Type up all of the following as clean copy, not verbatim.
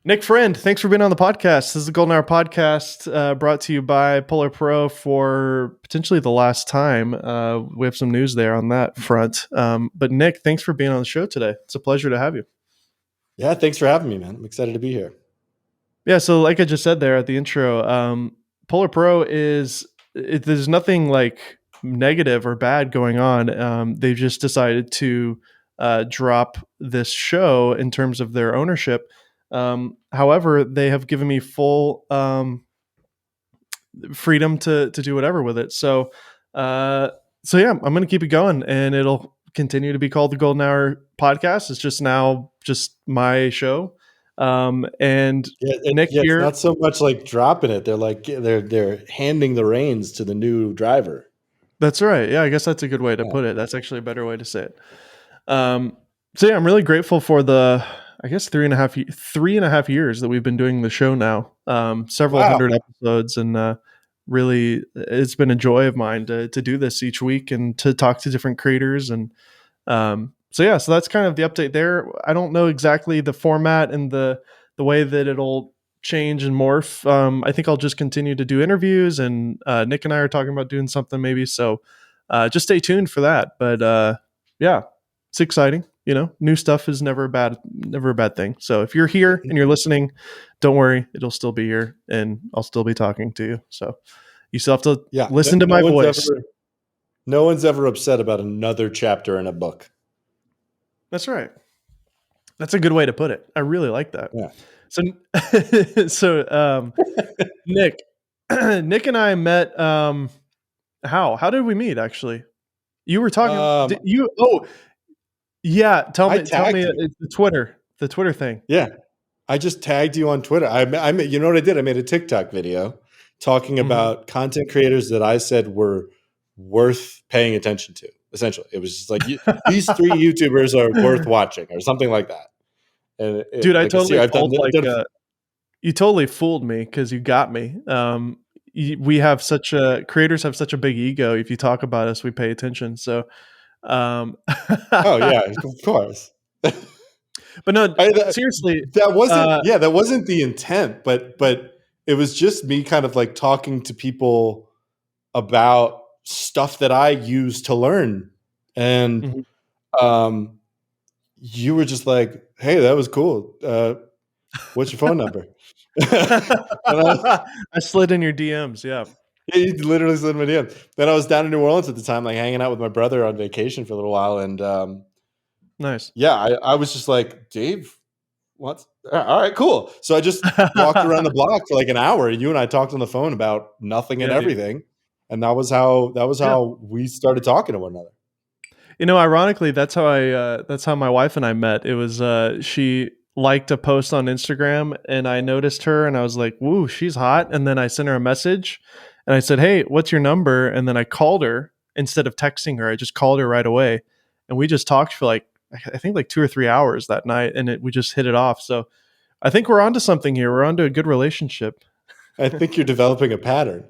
Nick Friend, thanks for being on the podcast. This is the Golden Hour podcast brought to you by Polar Pro for potentially the last time. We have some news there on that front. But Nick, thanks for being on the show today. It's a pleasure to have you. Yeah, thanks for having me, man. I'm excited to be here. Yeah, so like I just said there at the intro, Polar Pro there's nothing like negative or bad going on. They've just decided to drop this show in terms of their ownership. However, they have given me full freedom to do whatever with it. So yeah, I'm gonna keep it going, and it'll continue to be called the Golden Hour Podcast. It's just now just my show. And Nick It's here, not so much like dropping it. They're handing the reins to the new driver. that's right. Yeah, I guess that's a good way to Yeah. put it. That's actually a better way to say it. So yeah, I'm really grateful for the, I guess, 3.5 years that we've been doing the show now. Several Wow. hundred episodes, and really, it's been a joy of mine to do this each week and to talk to different creators. And so yeah, so that's kind of the update there. I don't know exactly the format and the way that it'll change and morph. I think I'll just continue to do interviews, and Nick and I are talking about doing something maybe. So just stay tuned for that. But yeah, it's exciting. You know, new stuff is never a bad thing. So if you're here and you're listening, don't worry, it'll still be here, and I'll still be talking to you. So you still have to Yeah. listen to my voice. No one's ever upset about another chapter in a book. That's right. That's a good way to put it. I really like that. Yeah. So Nick, Nick and I met. How did we meet? Actually, you were talking. Yeah. Tell me the Twitter thing. Yeah. I just tagged you on Twitter. You know what I did? I made a TikTok video talking about content creators that I said were worth paying attention to. Essentially, it was just like these three YouTubers are worth watching, or something like that. And dude, I totally you totally fooled me because you got me. We have creators have such a big ego. If you talk about us, we pay attention. So, oh yeah, of course. But no, seriously, that wasn't the intent. But it was just me kind of like talking to people about stuff that I use to learn, and you were just like, "Hey, that was cool. What's your phone number?" I slid in your DMs. Yeah, you literally slid in my DM. Then I was down in New Orleans at the time, like hanging out with my brother on vacation for a little while, and nice. Yeah, I was just like, Dave, what? All right, cool. So I just walked around the block for like an hour. You and I talked on the phone about nothing and everything, and that was how we started talking to one another. You know, ironically, that's how my wife and I met. It was she liked a post on Instagram, and I noticed her, and I was like, "Woo, she's hot!" And then I sent her a message, and I said, "Hey, what's your number?" And then I called her instead of texting her. I just called her right away, and we just talked for I think like 2 or 3 hours that night, and we just hit it off. So I think we're onto something here. We're onto a good relationship. I think you're developing a pattern.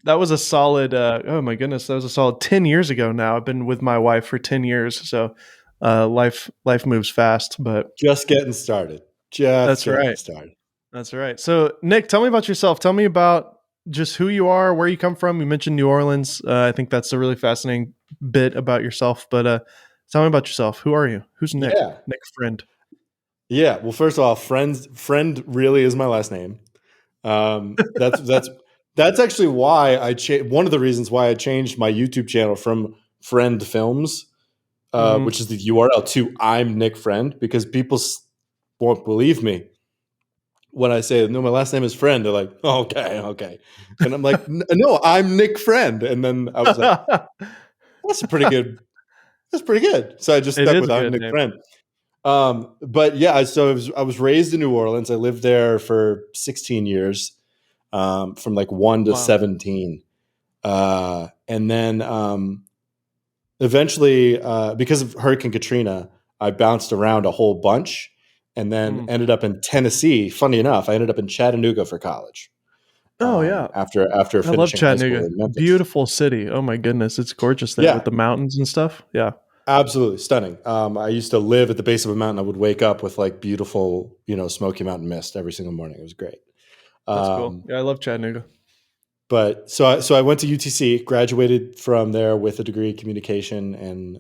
That was a solid. Oh my goodness, that was a solid 10 years ago. Now I've been with my wife for 10 years, so life moves fast. But just getting started. That's right. So Nick, tell me about yourself. Tell me about just who you are, where you come from. You mentioned New Orleans. I think that's a really fascinating bit about yourself. But tell me about yourself. Who are you? Who's Nick? Yeah. Nick Friend. Yeah. Well, first of all, friend really is my last name. That's actually why one of the reasons why I changed my YouTube channel from Friend Films, which is the URL, to I'm Nick Friend, because people won't believe me when I say, no, my last name is Friend. They're like, oh, okay. And I'm like, no, I'm Nick Friend. And then I was like, that's pretty good. So I just stuck with I'm Nick Friend. But yeah, so I was raised in New Orleans. I lived there for 16 years, from like 1 to 17. And then eventually, because of Hurricane Katrina, I bounced around a whole bunch, and then ended up in Tennessee. Funny enough, I ended up in Chattanooga for college. Oh yeah. After finishing I love Chattanooga. high school in Memphis. Beautiful city. Oh my goodness, it's gorgeous there with the mountains and stuff. Yeah. Absolutely stunning. I used to live at the base of a mountain. I would wake up with like beautiful, Smoky Mountain mist every single morning. It was great. That's cool. Um, Yeah, I love Chattanooga. but so I went to UTC, graduated from there with a degree in communication, and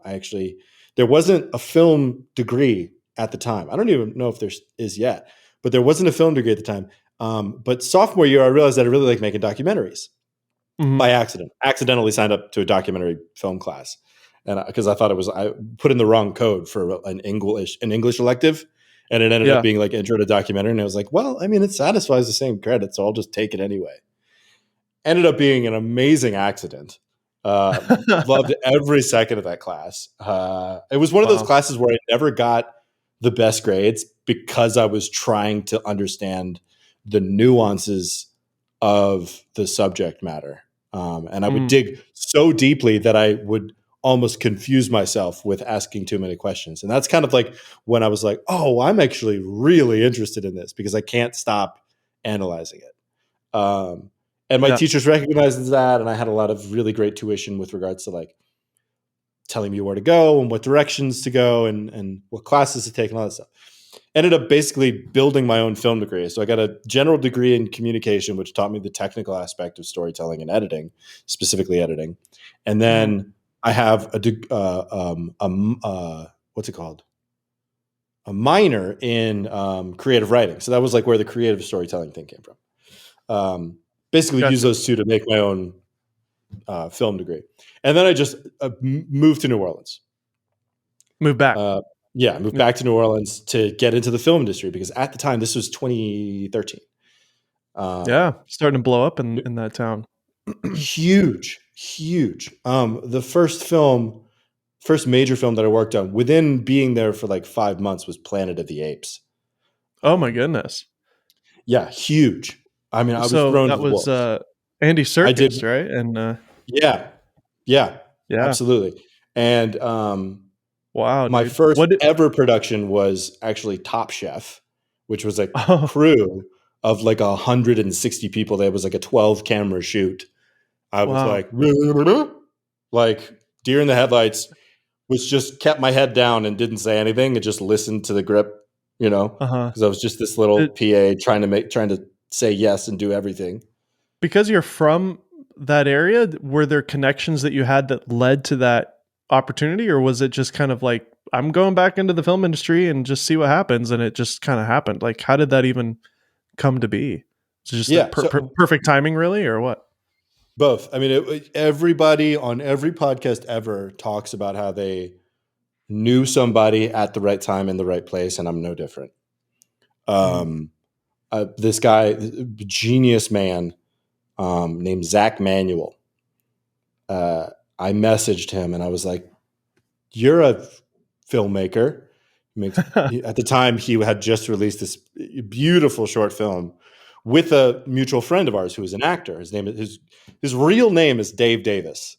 I actually there wasn't a film degree at the time. I don't even know if there is yet, but there wasn't a film degree at the time. But sophomore year, I realized that I really like making documentaries Hmm. by accident. Accidentally signed up to a documentary film class, and because I thought I put in the wrong code for an English elective, and it ended up Yeah. being like intro to documentary, and I was like, well, I mean, it satisfies the same credit, so I'll just take it anyway. Ended up being an amazing accident. Uh, Loved every second of that class. It was one of those Wow. classes where I never got the best grades because I was trying to understand the nuances of the subject matter. And I would Mhm. dig so deeply that I would almost confuse myself with asking too many questions. And that's kind of like when I was like, oh, I'm actually really interested in this because I can't stop analyzing it. Um, and my Yeah. teachers recognized that, and I had a lot of really great tuition with regards to like telling me where to go and what directions to go and what classes to take and all that stuff. Ended up basically building my own film degree. So I got a general degree in communication, which taught me the technical aspect of storytelling and editing, specifically editing. And Mhm. then I have what's it called? A minor in creative writing. So that was like where the creative storytelling thing came from. Basically use Gotcha. those two to make my own film degree. And then I just moved to New Orleans. Move back. Uh, yeah, I moved Yeah. back to New Orleans to get into the film industry because at the time, this was 2013. Yeah, Um, starting to blow up in that town. Huge, huge. The first major film that I worked on within being there for like 5 months was Planet of the Apes. Oh my Um, goodness. yeah, huge. I mean, I was So thrown to that the was, wolves. Andy I did, Serkis, right? And, yeah, yeah, yeah. absolutely. And Wow, my dude. first What did ever production was actually Top Chef, which was a Oh, crew of like 160 people. There was like a 12 camera shoot. I was wow. like, like deer in the headlights, which just kept my head down and didn't say anything. It just listened to the grip, Uh-huh. because I was just this little It PA trying to say yes and do everything. because you're from that area, were there connections that you had that led to that opportunity, or was it just kind of like, "I'm going back into the film industry and just see what happens," and it just kinda happened? Like, how did that even come to be? Is it just a Yeah. So perfect timing really, or what? both. I mean, everybody on every podcast ever talks about how they knew somebody at the right time in the right place, and I'm no different. Mhm. Um, this guy, genius man, named Zach Manuel. Uh, I messaged him and I was like, "You're a filmmaker." Makes At the time he had just released this beautiful short film with a mutual friend of ours who is an actor. His real name is Dave Davis,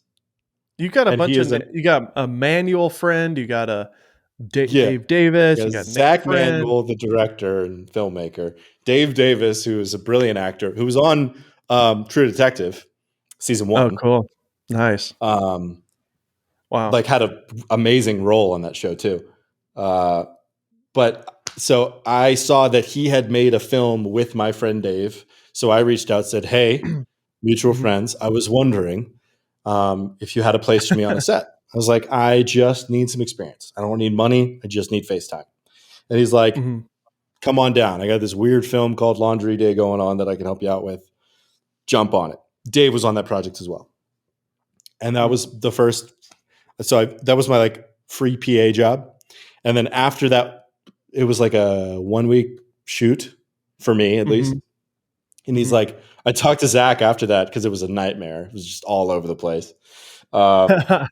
You got a and he bunch of is na an you got a Manual friend, you got a yeah. Dave Davis, Yeah, you got Nick Zach friend. Manuel, the director and filmmaker, Dave Davis, who is a brilliant actor, who was on True Detective season Oh, one, cool. Nice. um, Wow. like had an amazing role on that show too. Uh, but so I saw that he had made a film with my friend Dave, so I reached out, said, "Hey, mutual Mhm. friends, I was wondering if you had a place for me on a set." I was like, "I just need some experience. I don't need money. I just need FaceTime." And he's like, Mhm. "Come on down. I got this weird film called Laundry Day going on that I can help you out with. Jump on it." Dave was on that project as well. And that Mhm. was the first. That was my like free PA job. And then after that, it was like a 1 week shoot for me at least. Mhm. And he's Mhm. like, I talked to Zach after that because it was a nightmare. It was just all over the place. Uh,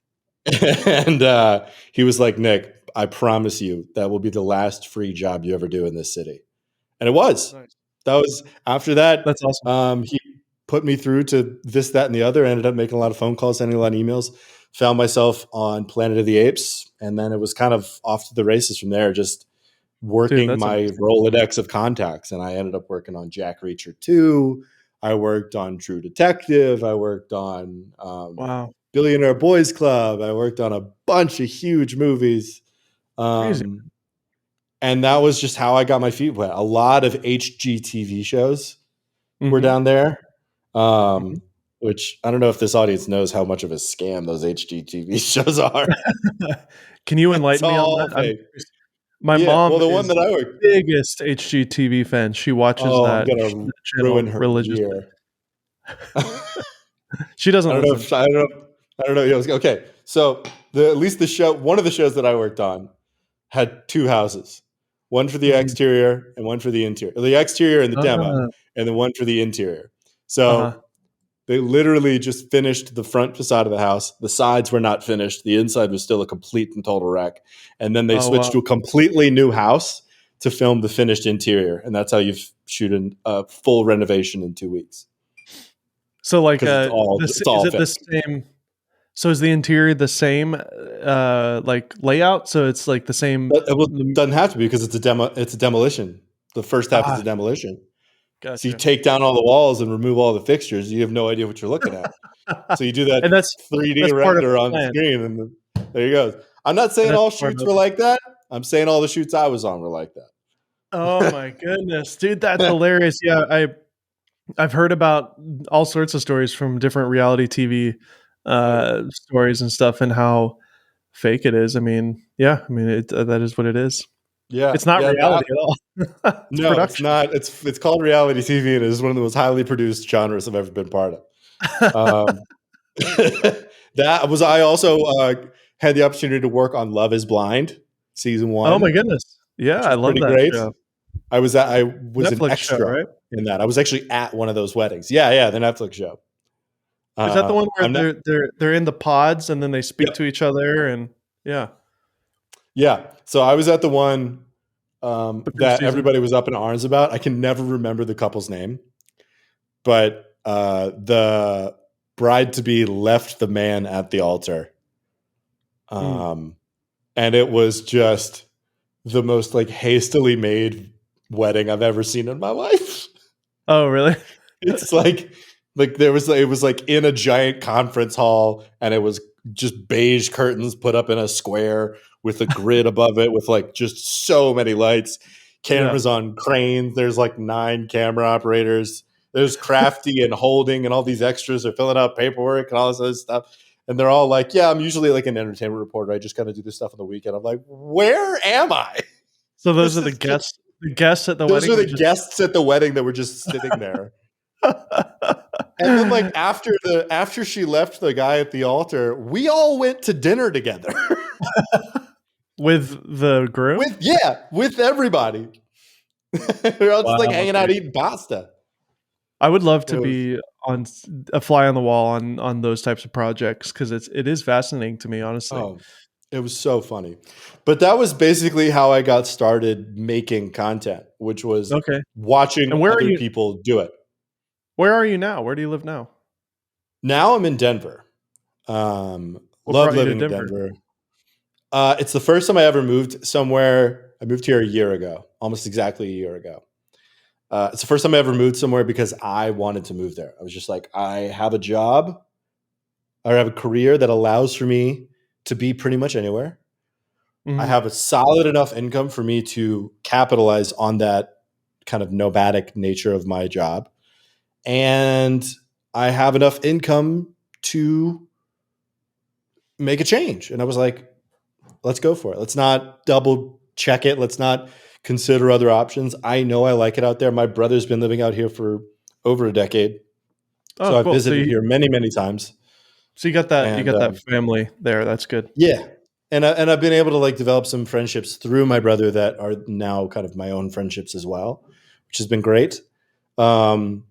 and he was like, "Nick, I promise you that will be the last free job you ever do in this city." And it was. Nice. That was after that. That's awesome. He put me through to this, that, and the other. I ended up making a lot of phone calls, sending a lot of emails. Found myself on Planet of the Apes, and then it was kind of off to the races from there. Just Dude, working that's my amazing. Rolodex of contacts, and I ended up working on Jack Reacher 2. I worked on True Detective. I worked on Wow. Billionaire Boys Club. I worked on a bunch of huge movies. Crazy. Um, and that was just how I got my feet wet. A lot of HGTV shows were Hmm. down there, Hmm. which I don't know if this audience knows how much of a scam those HGTV shows are. Can you It's enlighten me on all that? I'm fake. curious. My Yeah, well, mom the one is that the I worked. biggest HGTV fan. She watches Oh, I'm that gonna ruin channel her religiously. year. She I doesn't don't know listen. if I don't know. I don't know. Yeah, okay, so at least the show, one of the shows that I worked on, had two houses, one for the Mhm. exterior and one for the interior. The exterior and the demo, Ah, and then one for the interior. uh-huh. So they literally just finished the front facade of the house. The sides were not finished. The inside was still a complete and total wreck. And then they Oh, switched wow. to a completely new house to film the finished interior, and that's how you shoot a full renovation in 2 weeks So, like, because it's is all it the fixed. same so is the interior the same, like, layout? So it's, like, the same But doesn't have to be because it's a demo. It's a demolition. The first half is ah, a demolition. So you gotcha. take down all the walls and remove all the fixtures. You have no idea what you're looking at. So you do that And 3D that's part of render the on the plan, screen, and there you go. I'm not and saying that's all part shoots of were like that. I'm saying all the shoots I was on were like Oh that. my goodness, dude, that's hilarious. Yeah, I've heard about all sorts of stories from different reality TV, Oh yeah, stories and stuff and how fake it is. I mean, yeah, I mean, that is what it is. yeah, It's not yeah. That reality at all. It's no, it's production. not. It's called reality TV, and it is one of the most highly produced genres I've ever been part of. That was I also had the opportunity to work on Love Is Blind season Oh my one, goodness. Yeah, which I was love pretty that great. show. I was an Netflix show, extra right? in that. I was actually at one of those weddings. Yeah, yeah, the Netflix show. Is that the one where I'm not. they're in the pods and then they speak to Yep. each other and yeah, Yeah. So I was at the one the first that season? everybody was up in arms about. I can never remember the couple's name, but the bride to be left the man at the altar, Mm. um, and it was just the most like hastily made wedding I've ever seen in my life. Oh, really? It's like there was it was like in a giant conference hall, and it was just beige curtains put up in a square with a grid above it with like just so many lights, Yeah. cameras on cranes. There's like 9 camera operators. There's Crafty and Holding and all these extras are filling out paperwork and all this other stuff. And they're all like, "Yeah, I'm usually like an entertainment reporter. I just kind of do this stuff on the weekend." I'm like, "Where am I?" So those are This is just the guests at the those wedding are were the just guests at the wedding that were just sitting there. And then like after she left the guy at the altar, we all went to dinner together. with the groom? with everybody. We're all just like Wow, hanging out dude. eating pasta. I would love It to was be on a fly on the wall on those types of projects because it is fascinating to me, honestly. oh, it was so funny. But that was basically how I got started making content, which was Okay. watching And other people do it. where are you now? Where do you live now? Now I'm in Denver. What Love brought you to living in Denver? Denver. It's the first time I ever moved somewhere. I moved here a year ago, almost exactly a year ago. It's the first time I ever moved somewhere because I wanted to move there. I was just like, I have a job or I have a career that allows for me to be pretty much anywhere. I Mhm. have a solid enough income for me to capitalize on that kind of nomadic nature of my job. And I have enough income to make a change. And I was like, let's go for it. Let's not double check it. Let's not consider other options. I know I like it out there. My brother's been living out here for over a decade. Oh, So I've cool. visited here many, many times. So you And got that family there. That's good. yeah. And I've been able to like develop some friendships through my brother that are now kind of my own friendships as well, which has been great. Um,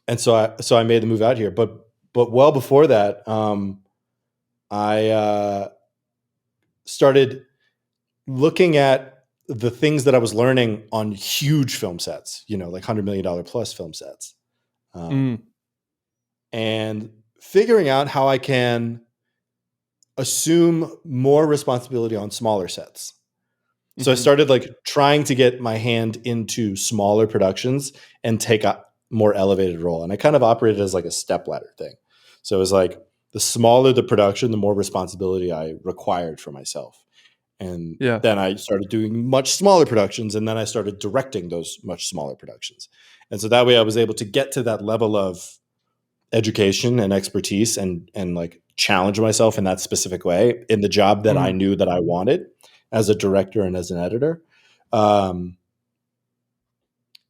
and so I made the move out here. But well before that, I started looking at the things that I was learning on huge film sets, like $100 million plus film sets, Mm, and figuring out how I can assume more responsibility on smaller sets. So I mhm. started like trying to get my hand into smaller productions and take a more elevated role. And I kind of operated as like a stepladder thing. So it was like the smaller the production, the more responsibility I required for myself. And Yeah. then I started doing much smaller productions, and then I started directing those much smaller productions. And so that way I was able to get to that level of education and expertise and like challenge myself in that specific way in the job that I Mhm. knew that I wanted as a director and as an editor. Um,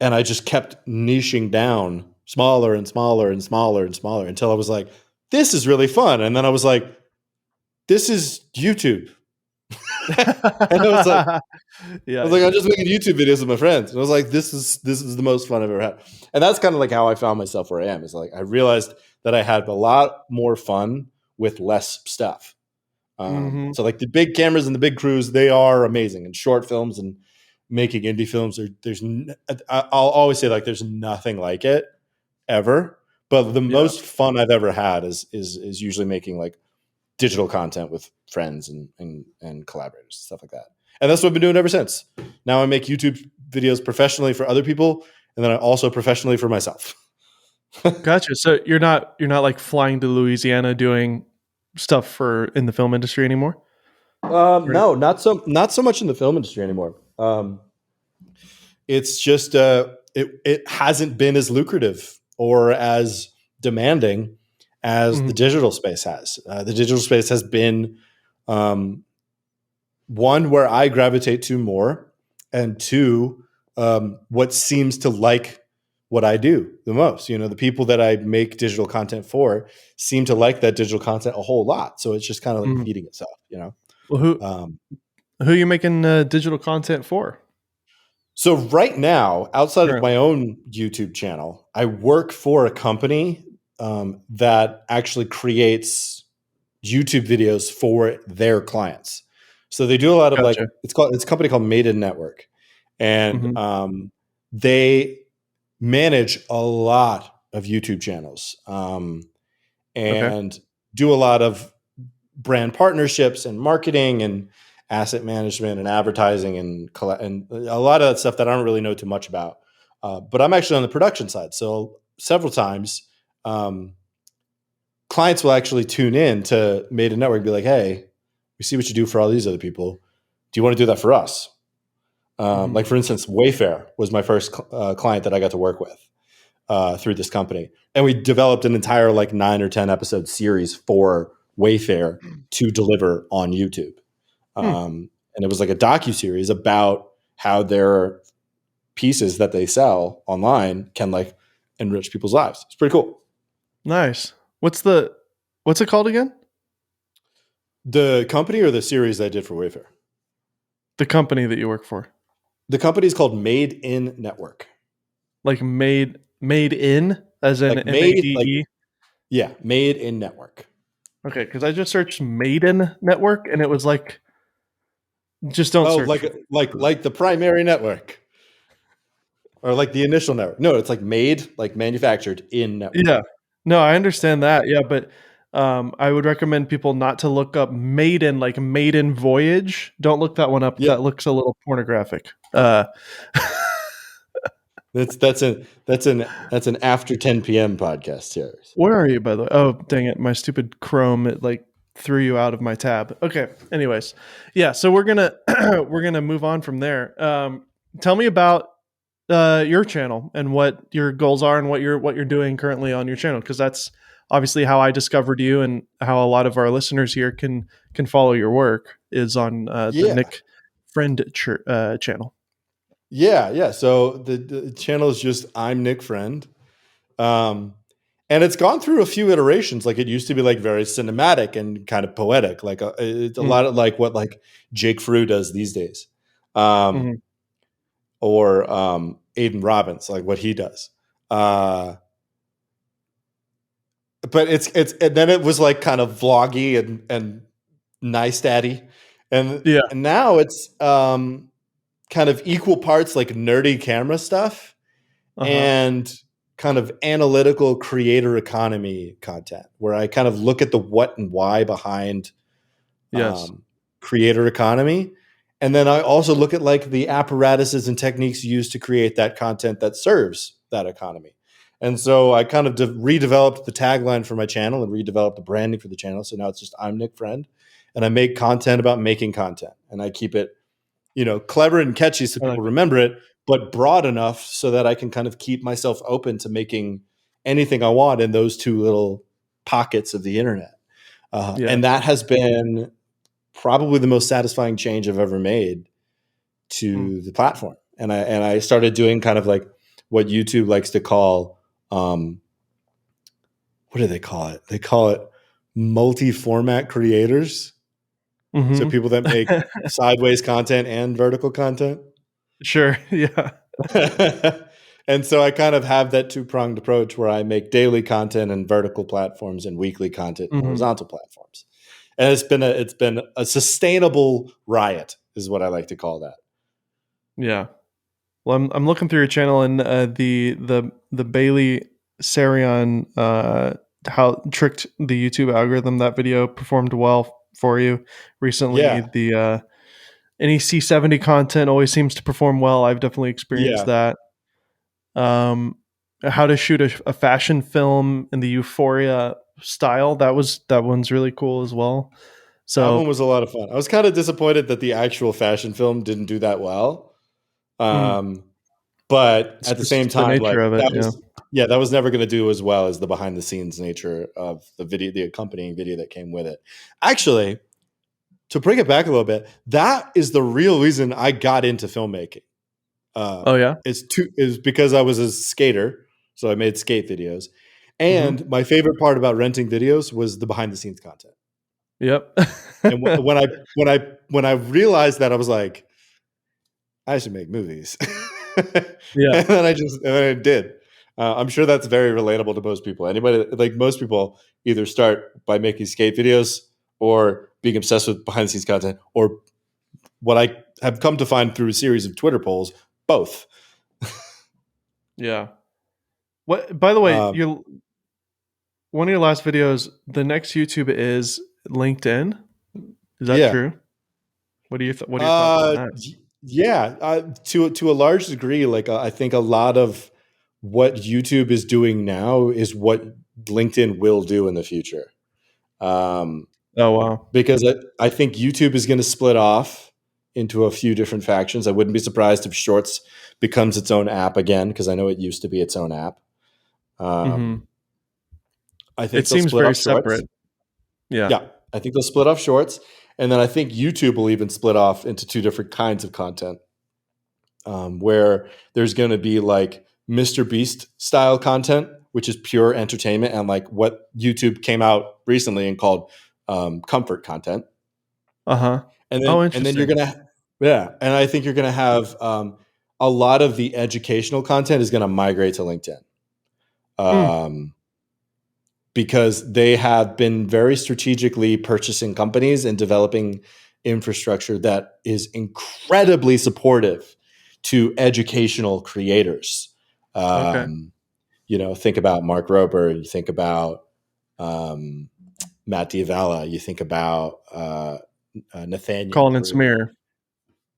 and I just kept niching down smaller and smaller and smaller and smaller until I was like, this is really fun. And then I was like, this is YouTube. And I was Yeah, like, yeah. I'm just making YouTube videos with my friends. And I was like, this is the most fun I've ever had. And that's kind of like how I found myself where I am. Is like I realized that I had a lot more fun with less stuff. Mhm. So like the big cameras and the big crews, they are amazing. And short films and making indie films, I'll always say like there's nothing like it ever. But the Yeah. most fun I've ever had is usually making like digital content with friends and collaborators, stuff like that. And that's what I've been doing ever since. Now I make YouTube videos professionally for other people, and then I also professionally for myself. Gotcha. So you're not like flying to Louisiana doing stuff for in the film industry anymore? Or No, not so much in the film industry anymore. It's just it hasn't been as lucrative or as demanding as the Mhm. digital space has. The digital space has been um, one where I gravitate to more, and two, what seems to like what I do the most. The people that I make digital content for seem to like that digital content a whole lot. So it's just kind of like Mhm. feeding itself. Well, who Um, who are you making, digital content for so right now, outside of currently? my own YouTube channel, I work for a company that actually creates YouTube videos for their clients. So they do a lot of like Gotcha. it's a company called Maiden Network, and Mhm. they manage a lot of YouTube channels Okay. and do a lot of brand partnerships and marketing and asset management and advertising and a lot of that stuff that I don't really know too much about. But I'm actually on the production side, so several times um, clients will actually tune in to Maiden Network and be like, "Hey, we see what you do for all these other people. Do you want to do that for us?" Mhm. Like for instance, Wayfair was my first client that I got to work with through this company, and we developed an entire like 9 or 10 episode series for Wayfair to deliver on YouTube. Hmm. And it was like a docu series about how their pieces that they sell online can like enrich people's lives. It's pretty cool. Nice. What's it called again? The company or the series I did for Wayfair. The company that you work for. The company is called Made in Network. Like made in as in Like made, like MADE? yeah, Made in Network. Okay, because I just searched Maiden Network and it was like just don't Oh, search like for like the primary network or like the initial network. No, it's like made, like manufactured in network. Yeah. No, I understand that, yeah, but, I would recommend people not to look up Maiden, like Maiden Voyage. Don't look that one up, Yeah, that looks a little pornographic. that's an after 10 p.m. podcast here. Where are you, by the way? Oh, dang it, my stupid Chrome, it, like, threw you out of my tab. Okay, anyways. Yeah, so we're gonna we're gonna move on from there. Tell me about, your channel and what your goals are and what you're doing currently on your channel, because that's obviously how I discovered you and how a lot of our listeners here can follow your work is on, the Yeah, Nick Friend channel. yeah. So the channel is just I'm Nick Friend, um, and it's gone through a few iterations. Like it used to be like very cinematic and kind of poetic, like it's a Mm, lot of like what like Jake Frew does these days, um, mhm. or Aiden Robbins, like what he does. Uh, but and then it was like kind of vloggy and nice daddy, Yeah, and now it's kind of equal parts like nerdy camera stuff uh-huh. and kind of analytical creator economy content where I kind of look at the what and why behind Yes. creator economy. And then I also look at like the apparatuses and techniques used to create that content that serves that economy. And so I kind of redeveloped the tagline for my channel and redeveloped the branding for the channel. So now it's just I'm Nick Friend, and I make content about making content, and I keep it, clever and catchy so I like people remember it, but broad enough so that I can kind of keep myself open to making anything I want in those two little pockets of the internet. yeah. And that has been probably the most satisfying change I've ever made Mm. to the platform. And I started doing kind of like what YouTube likes to call, what do they call it? They call it multi-format creators. So Mhm. people that make sideways content and vertical content. Sure. Yeah. And so I kind of have that two-pronged approach where I make daily content in vertical platforms and weekly content in Mhm. horizontal platforms. And it's been a sustainable riot, is what I like to call that. Yeah. Well, I'm looking through your channel, and the Bailey Sarion how tricked the YouTube algorithm. That video performed well for you recently. Yeah, The any C70 content always seems to perform well. I've definitely experienced yeah. that. Um, how to shoot a fashion film in the Euphoria style. That one's really cool as well. That one So, was a lot of fun. I was kind of disappointed that the actual fashion film didn't do that well. mm, Um, but it's at the same just the time, nature like of it. that Yeah. was, yeah, that was never going to do as well as the behind the scenes nature of the video, the accompanying video that came with it. Actually, to bring it back a little bit, that is the real reason I got into filmmaking. Oh yeah. Is because I was a skater, so I made skate videos, Hmm. and my favorite part about renting videos was the behind the scenes content. Yep. And when I realized that, I was like, I should make movies. Yeah. And then I did. I'm sure that's very relatable to most people. Anybody, like most people, either start by making skate videos or being obsessed with behind the scenes content, or what I have come to find through a series of Twitter polls, both. Yeah. What? By the way, Um, your one of your last videos, the next YouTube is LinkedIn. Is that yeah. true? What are your thoughts on that? Yeah. To a large degree, like I think a lot of what YouTube is doing now is what LinkedIn will do in the future. Um, Oh wow. because I think YouTube is going to split off into a few different factions. I wouldn't be surprised if Shorts becomes its own app again, because I know it used to be its own app. Hmm. Um, I It think they'll seems split very off Shorts. separate. Yeah. Yeah, I think they'll split off Shorts, and then I think YouTube will even split off into two different kinds of content, where there's going to be like Mr. Beast style content, which is pure entertainment, and like what YouTube came out recently and called comfort content. Uh huh. and Oh, then you're interesting. gonna, yeah, and I think you're gonna have a lot of the educational content is gonna migrate to LinkedIn, Mm, um, because they have been very strategically purchasing companies and developing infrastructure that is incredibly supportive to educational creators. okay. um, think about Mark Rober, you think about um, Matt Diavella, you think about Nathaniel Colin and Brew, Smear.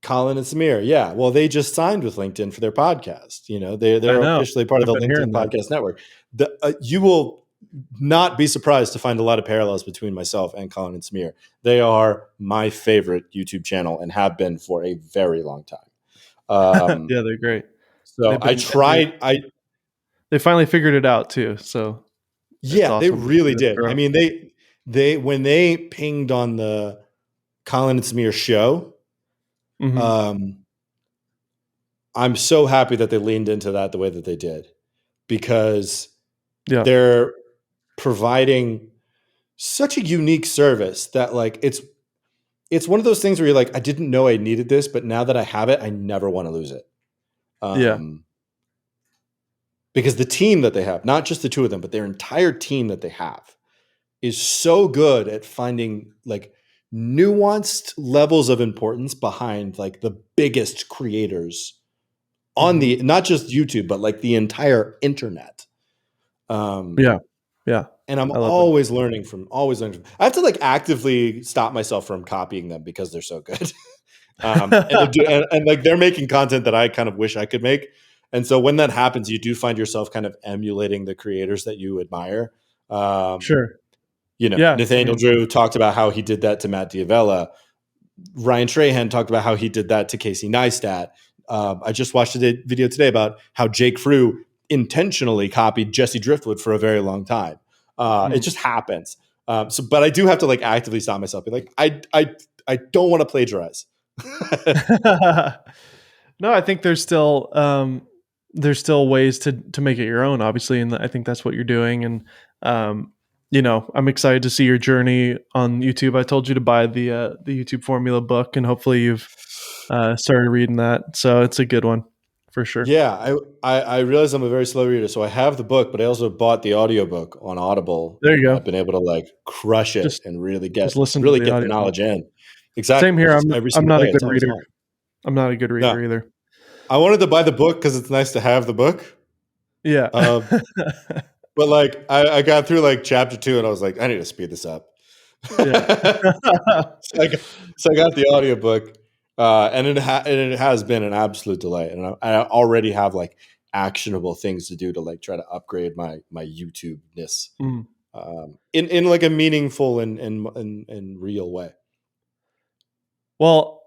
Colin and Samir. Yeah. Well, they just signed with LinkedIn for their podcast. I They're know. officially part of I've the been LinkedIn hearing that. podcast network. You will not be surprised to find a lot of parallels between myself and Colin and Samir. They are my favorite YouTube channel and have been for a very long time. Um, Yeah, they're great. so They've I been they tried, they finally figured it out too. So it's yeah, they awesome to see really this did. I grow. mean, when they pinged on the Colin and Samir show, Hmm. um, I'm so happy that they leaned into that the way that they did, because Yeah. they're providing such a unique service that like it's one of those things where you're like, I didn't know I needed this, but now that I have it, I never want to lose it. Yeah. Um, because the team that they have, not just the two of them, but their entire team that they have, is so good at finding like nuanced levels of importance behind like the biggest creators on Hmm. the, not just YouTube, but like the entire internet. Um, Yeah. Yeah. and I'm I love it. always learning from. I have to like actively stop myself from copying them because they're so good. And like they're making content that I kind of wish I could make. And so when that happens, you do find yourself kind of emulating the creators that you admire. Um, Sure. you know, Yeah. I Nathaniel mean, Drew talked about how he did that to Matt D'Avella. Ryan Trahan talked about how he did that to Casey Neistat. I just watched a video today about how Jake Frew intentionally copied Jesse Driftwood for a very long time. It mm. just happens. But I do have to like actively stop myself. Be like, I don't want to plagiarize. No, I think there's still ways to make it your own, obviously, and I think that's what you're doing. And I'm excited to see your journey on YouTube. I told you to buy the YouTube Formula book, and hopefully you've started reading that. So it's a good one for sure. Yeah, I realize I'm a very slow reader, so I have the book, but I also bought the audiobook on Audible, There you and go. I've been able to like crush it Just and just listen to really the get the audiobook. knowledge in. Same Exactly, here. just every I'm single not a day. good It's always reader. fun. I'm not a good No, reader either. I wanted to buy the book because it's nice to have the book. Yeah. Uh, but like I got through like chapter 2, and I was like, I need to speed this up. Yeah. So I got the audiobook, and it has been an absolute delight. And I already have like actionable things to do to like try to upgrade my YouTube ness, Mm. in like a meaningful and real way. Well,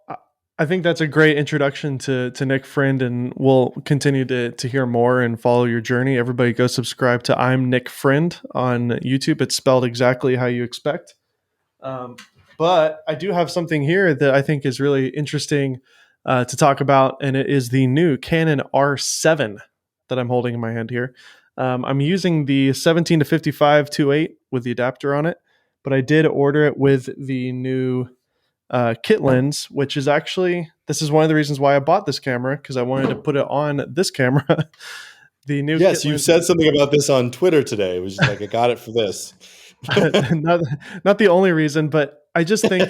I think that's a great introduction to Nick Friend, and we'll continue to hear more and follow your journey. Everybody go subscribe to I'm Nick Friend on YouTube. It's spelled exactly how you expect. Um, but I do have something here that I think is really interesting to talk about, and it is the new Canon R7 that I'm holding in my hand here. I'm using the 17 to 55 2.8 with the adapter on it, but I did order it with the new kit lens, which is actually this is one of the reasons why I bought this camera, because I wanted to put it on this camera. The new kit Yes, you lens, said something about this on Twitter today. It was just like I got it for this. not not the only reason, but I just think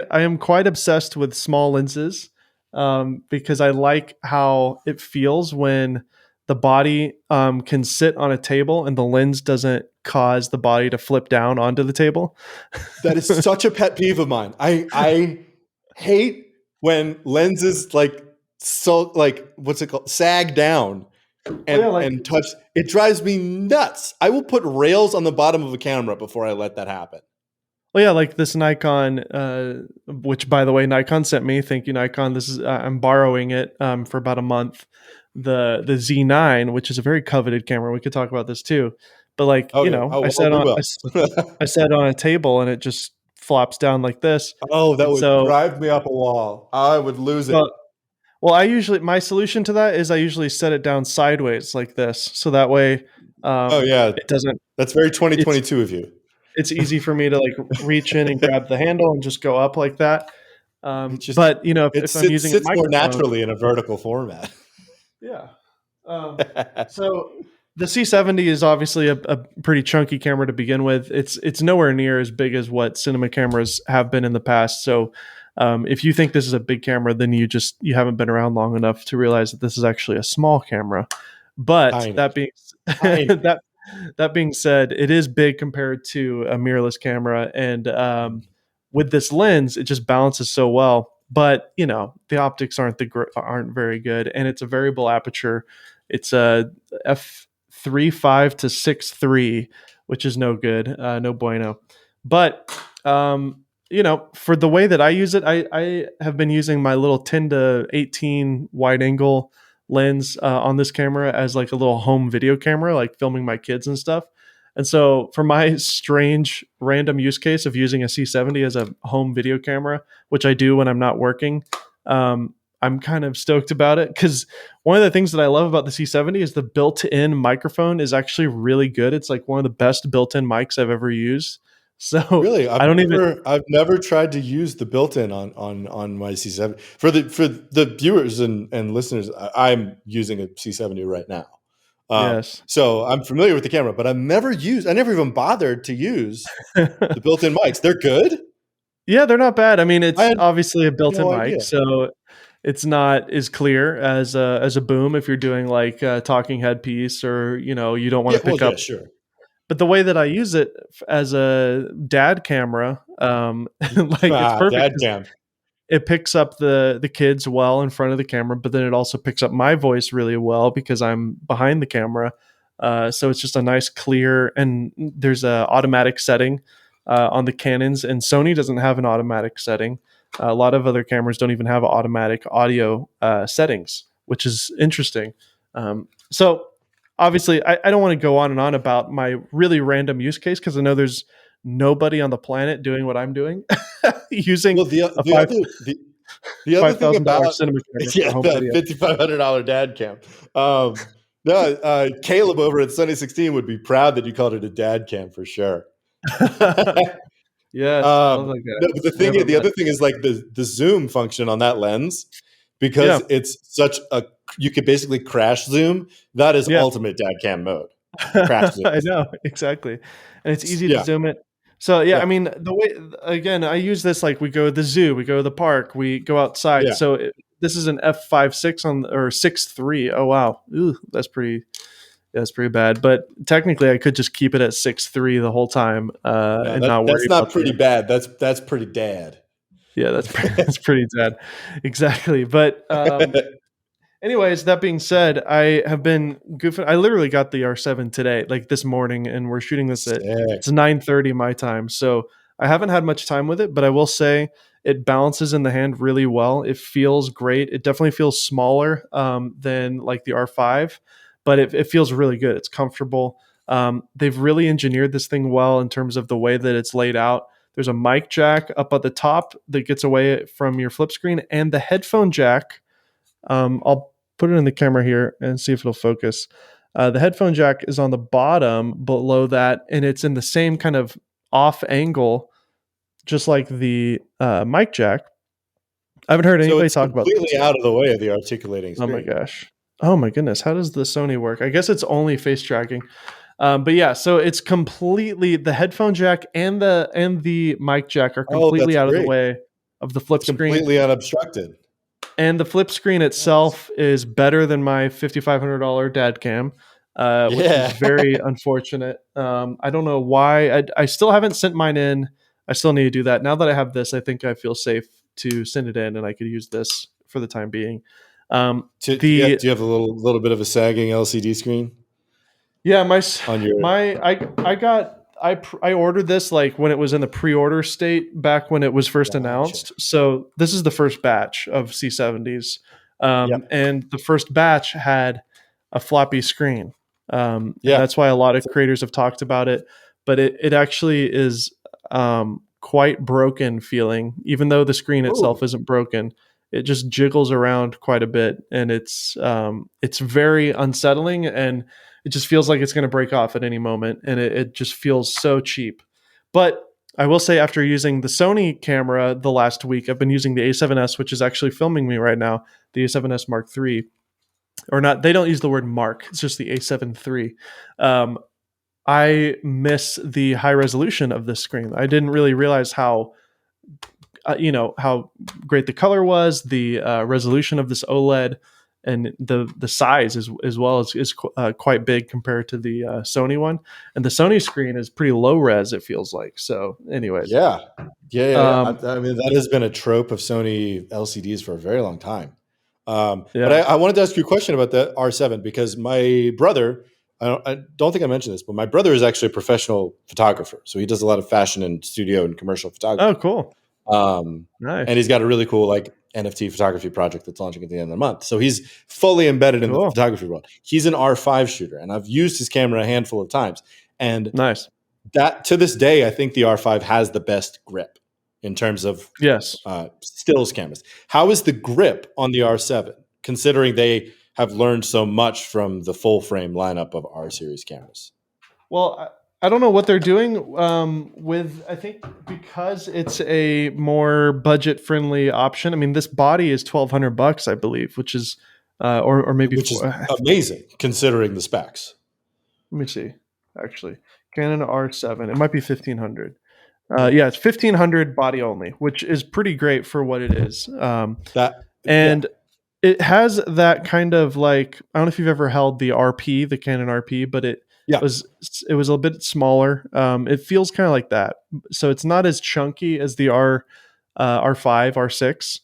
I am quite obsessed with small lenses, because I like how it feels when the body can sit on a table and the lens doesn't cause the body to flip down onto the table. That is such a pet peeve of mine. I hate when lenses like so like what's it called, sag down Well, yeah, and touch. It drives me nuts. I will put rails on the bottom of a camera before I let that happen. like this Nikon, which by the way, Nikon sent me. Thank you, Nikon. This is I'm borrowing it for about a month. The Z9, which is a very coveted camera. We could talk about this too, but like Oh yeah. Oh well, we will. I sat on a table and it just flops down like this. Oh, that And would so, drive me up a wall. I would lose it. well, I usually my solution to that is I usually set it down sideways like this, so that way Oh yeah, it doesn't. that's very It's 2022 of you. it's easy for me to like reach in and grab the handle and just go up like that. It just But if I'm using a sits more microphone, naturally in a vertical format. yeah. Um, so the C70 is obviously a pretty chunky camera to begin with. It's nowhere near as big as what cinema cameras have been in the past. So if you think this is a big camera, then you haven't been around long enough to realize that this is actually a small camera. But Tiny, that being tiny. that being said, it is big compared to a mirrorless camera, and with this lens, it just balances so well. But the optics aren't very good, and it's a variable aperture. It's a f3.5 to 6.3, which is no good, no bueno. But for the way that I use it, I have been using my little 10 to 18 wide angle lens on this camera as like a little home video camera, like filming my kids and stuff. And so, for my strange random use case of using a C70 as a home video camera, which I do when I'm not working, I'm kind of stoked about it, because one of the things that I love about the C70 is the built-in microphone is actually really good. It's like one of the best built-in mics I've ever used. So Really, I don't even. I've never tried to use the built-in on my C70. For the viewers and listeners, I'm using a C70 right now. Yes. So I'm familiar with the camera, but I never even bothered to use the built-in mics. They're good. Yeah, they're not bad. I mean, I it's had obviously a built-in no mic, idea. so it's not as clear as a boom if you're doing like a talking head piece, or you don't want Yeah, to well, pick yeah, up. sure. But the way that I use it as a dad camera, like it's perfect Dad 'cause cam. it picks up the kids well in front of the camera, but then it also picks up my voice really well because I'm behind the camera. So it's just a nice clear, and there's a automatic setting on the Canons, and Sony doesn't have an automatic setting. A lot of other cameras don't even have automatic audio settings, which is interesting. So obviously, I don't want to go on and on about my really random use case because I know there's nobody on the planet doing what I'm doing using Well, a the other the other five thing thousand dollars about cinema camera yeah, for home the video. $5,500 dad cam. No, Caleb over at Sunny 16 would be proud that you called it a dad cam for sure. Yes, love that No, guy. but Never the met. other thing is like the zoom function on that lens, because Yeah, it's such a you could basically crash zoom. That is yeah. ultimate dad cam mode. Crash I zooms. know exactly, and it's easy to Yeah, zoom it. So yeah, I yeah, mean the way again I use this like we go to the zoo, we go to the park, we go outside. yeah. So this is an f5.6 on or 6.3. Oh wow, ooh, that's pretty bad. But technically, I could just keep it at 6.3 the whole time No, and not that's worry not about pretty the. bad. That's pretty dad. Yeah, that's that's pretty sad. Exactly, but anyways, that being said, I have been goofing. I literally got the R7 today, like this morning, and we're shooting this at Sick. it's 9:30 my time. So I haven't had much time with it, but I will say it balances in the hand really well. It feels great. It definitely feels smaller than like the R5, but it feels really good. It's comfortable. They've really engineered this thing well in terms of the way that it's laid out. There's a mic jack up at the top that gets away from your flip screen, and the headphone jack. I'll put it in the camera here and see if it'll focus. The headphone jack is on the bottom below that, and it's in the same kind of off angle, just like the mic jack. I haven't heard So anybody it's talk about completely this. out of the way of the articulating Oh my screen. gosh. Oh my goodness. How does the Sony work? I guess it's only face tracking. But yeah, so it's completely the headphone jack and the mic jack are Oh, that's completely out of the great. way of the flip It's screen. completely unobstructed. And the flip screen Nice. itself is better than my $5,500 dad cam, which is Yeah. very unfortunate. I don't know why. I still haven't sent mine in. I still need to do that. Now that I have this, I think I feel safe to send it in, and I could use this for the time being. The Do you have a little bit of a sagging LCD screen Yeah, on your I got I ordered this like when it was in the pre-order state back when it was first Gotcha. announced. So this is the first batch of C70s, Yep. and the first batch had a floppy screen, and Yeah. that's why a lot of creators have talked about it. But it actually is quite broken feeling, even though the screen itself Ooh. isn't broken. It just jiggles around quite a bit, and it's very unsettling and it just feels like it's going to break off at any moment, and it just feels so cheap. But I will say, after using the Sony camera the last week, I've been using the A7S, which is actually filming me right now, the A7S Mark III, or not. They don't use the word Mark; it's just the A7 III. I miss the high resolution of this screen. I didn't really realize how how great the color was, the resolution of this OLED, and the size as well is quite big compared to the Sony one. And the Sony screen is pretty low res. It feels like. So, anyways, Yeah. Yeah. um, I mean, that has been a trope of Sony LCDs for a very long time. But yeah. I wanted to ask you a question about the R7 because my brother, I don't think I mentioned this, but my brother is actually a professional photographer. So he does a lot of fashion and studio and commercial Oh, photography. cool. Um, and Nice. he's got a really cool like NFT photography project that's launching at the end of the month. So he's fully embedded in the Cool. photography world. He's an R5 shooter, and I've used his camera a handful of times. And Nice. that to this day, I think the R5 has the best grip in terms of Yes. stills cameras. How is the grip on the R7, considering they have learned so much from the full frame lineup of R series cameras? Well, I don't know what they're doing with. I think because it's a more budget friendly option. I mean, this body is $1,200, I believe, which is or maybe Which is four. amazing considering the specs. Let me see. Actually, Canon R7. It might be 1,500. Yeah, it's 1,500 body only, which is pretty great for what it is. That yeah, And it has that kind of like I don't know if you've ever held the RP, the Canon RP, but yeah, was it was a bit smaller. It feels kind of like that, so it's not as chunky as the R. R5, R6,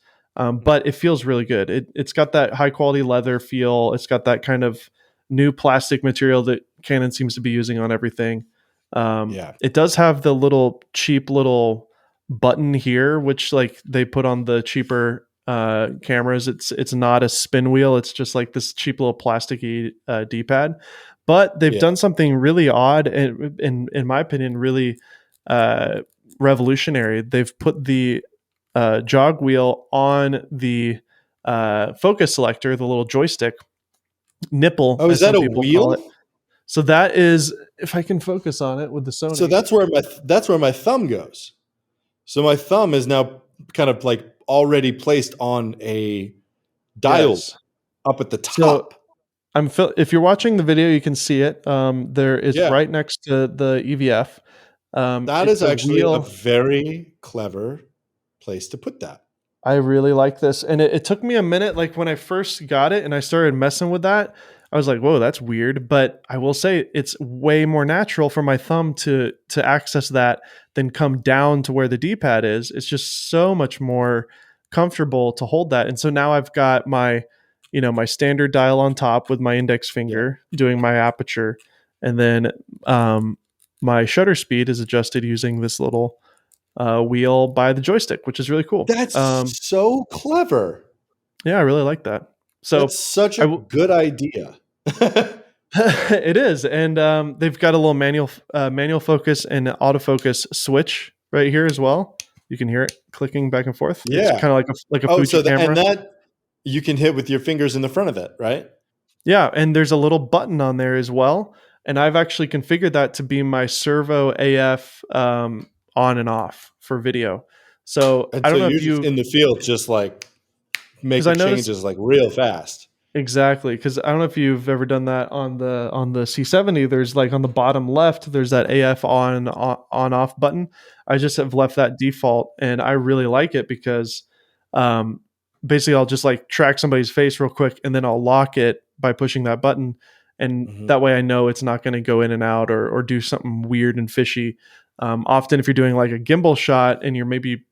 but it feels really good. It's got that high quality leather feel. It's got that kind of new plastic material that Canon seems to be using on everything. Yeah. It does have the little cheap little button here, which like they put on the cheaper cameras. It's not a spin wheel. It's just like this cheap little plasticky D-pad. But they've Yeah. done something really odd and, in my opinion, really uh, revolutionary. They've put the jog wheel on the focus selector, the little joystick nipple, Oh, is as that some a people call it. wheel? So that is, if I can focus on it with the So Sony. that's where my thumb goes. So my thumb is now kind of like already placed on a dial Yes. up at the So top. if you're watching the video, you can see it. There is Yeah. right next to the EVF. That is It's a actually a wheel. very clever place to put that. I really like this. And it took me a minute. Like when I first got it and I started messing with that, I was like, whoa, that's weird. But I will say it's way more natural for my thumb to access that than come down to where the D-pad is. It's just so much more comfortable to hold that. And so now I've got my, my standard dial on top with my index Yeah. finger doing my aperture. And then my shutter speed is adjusted using this little wheel by the joystick, which is really cool. That's so clever. Yeah, I really like that. So That's such I a w- good idea. it is, and they've got a little manual focus and autofocus switch right here as well. You can hear it clicking back and forth. It's Yeah. kind of like a Oh, Fuji so and camera. that you can hit with your fingers in the front of it, right? Yeah, and there's a little button on there as well. And I've actually configured that to be my servo AF on and off for video. So And I so don't know if you're just you, in the field, just like because I making noticed. changes like real fast. Exactly, because I don't know if you've ever done that on the C70. There's like on the bottom left, there's that AF on off button. I just have left that default, and I really like it because um, basically I'll just like track somebody's face real quick, and then I'll lock it by pushing that button, and Hmm. that way I know it's not going to go in and out or do something weird and fishy. Often, if you're doing like a gimbal shot and you're maybe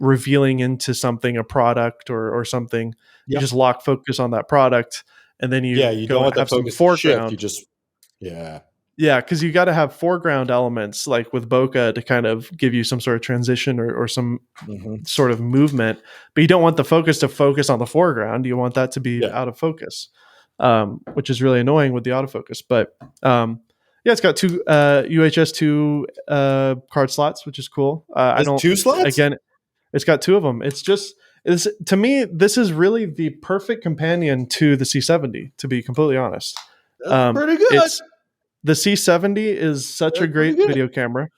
revealing into something, a product or something, you Yep. just lock focus on that product and then Yeah, you you don't go want the have some focus to shift. You foreground. just yeah. Yeah, because you got to have foreground elements like with bokeh to kind of give you some sort of transition or some Hmm. sort of movement, but you don't want the focus to focus on the foreground. You want that to be Yeah. out of focus, which is really annoying with the autofocus. But yeah, it's got two UHS 2 card slots, which is cool. I There's don't, two slots? again, it's got two of them. It's just, to me, this is really the perfect companion to the C70, to be completely honest. That's pretty good. It's the C70 is such a That's pretty great good. video camera,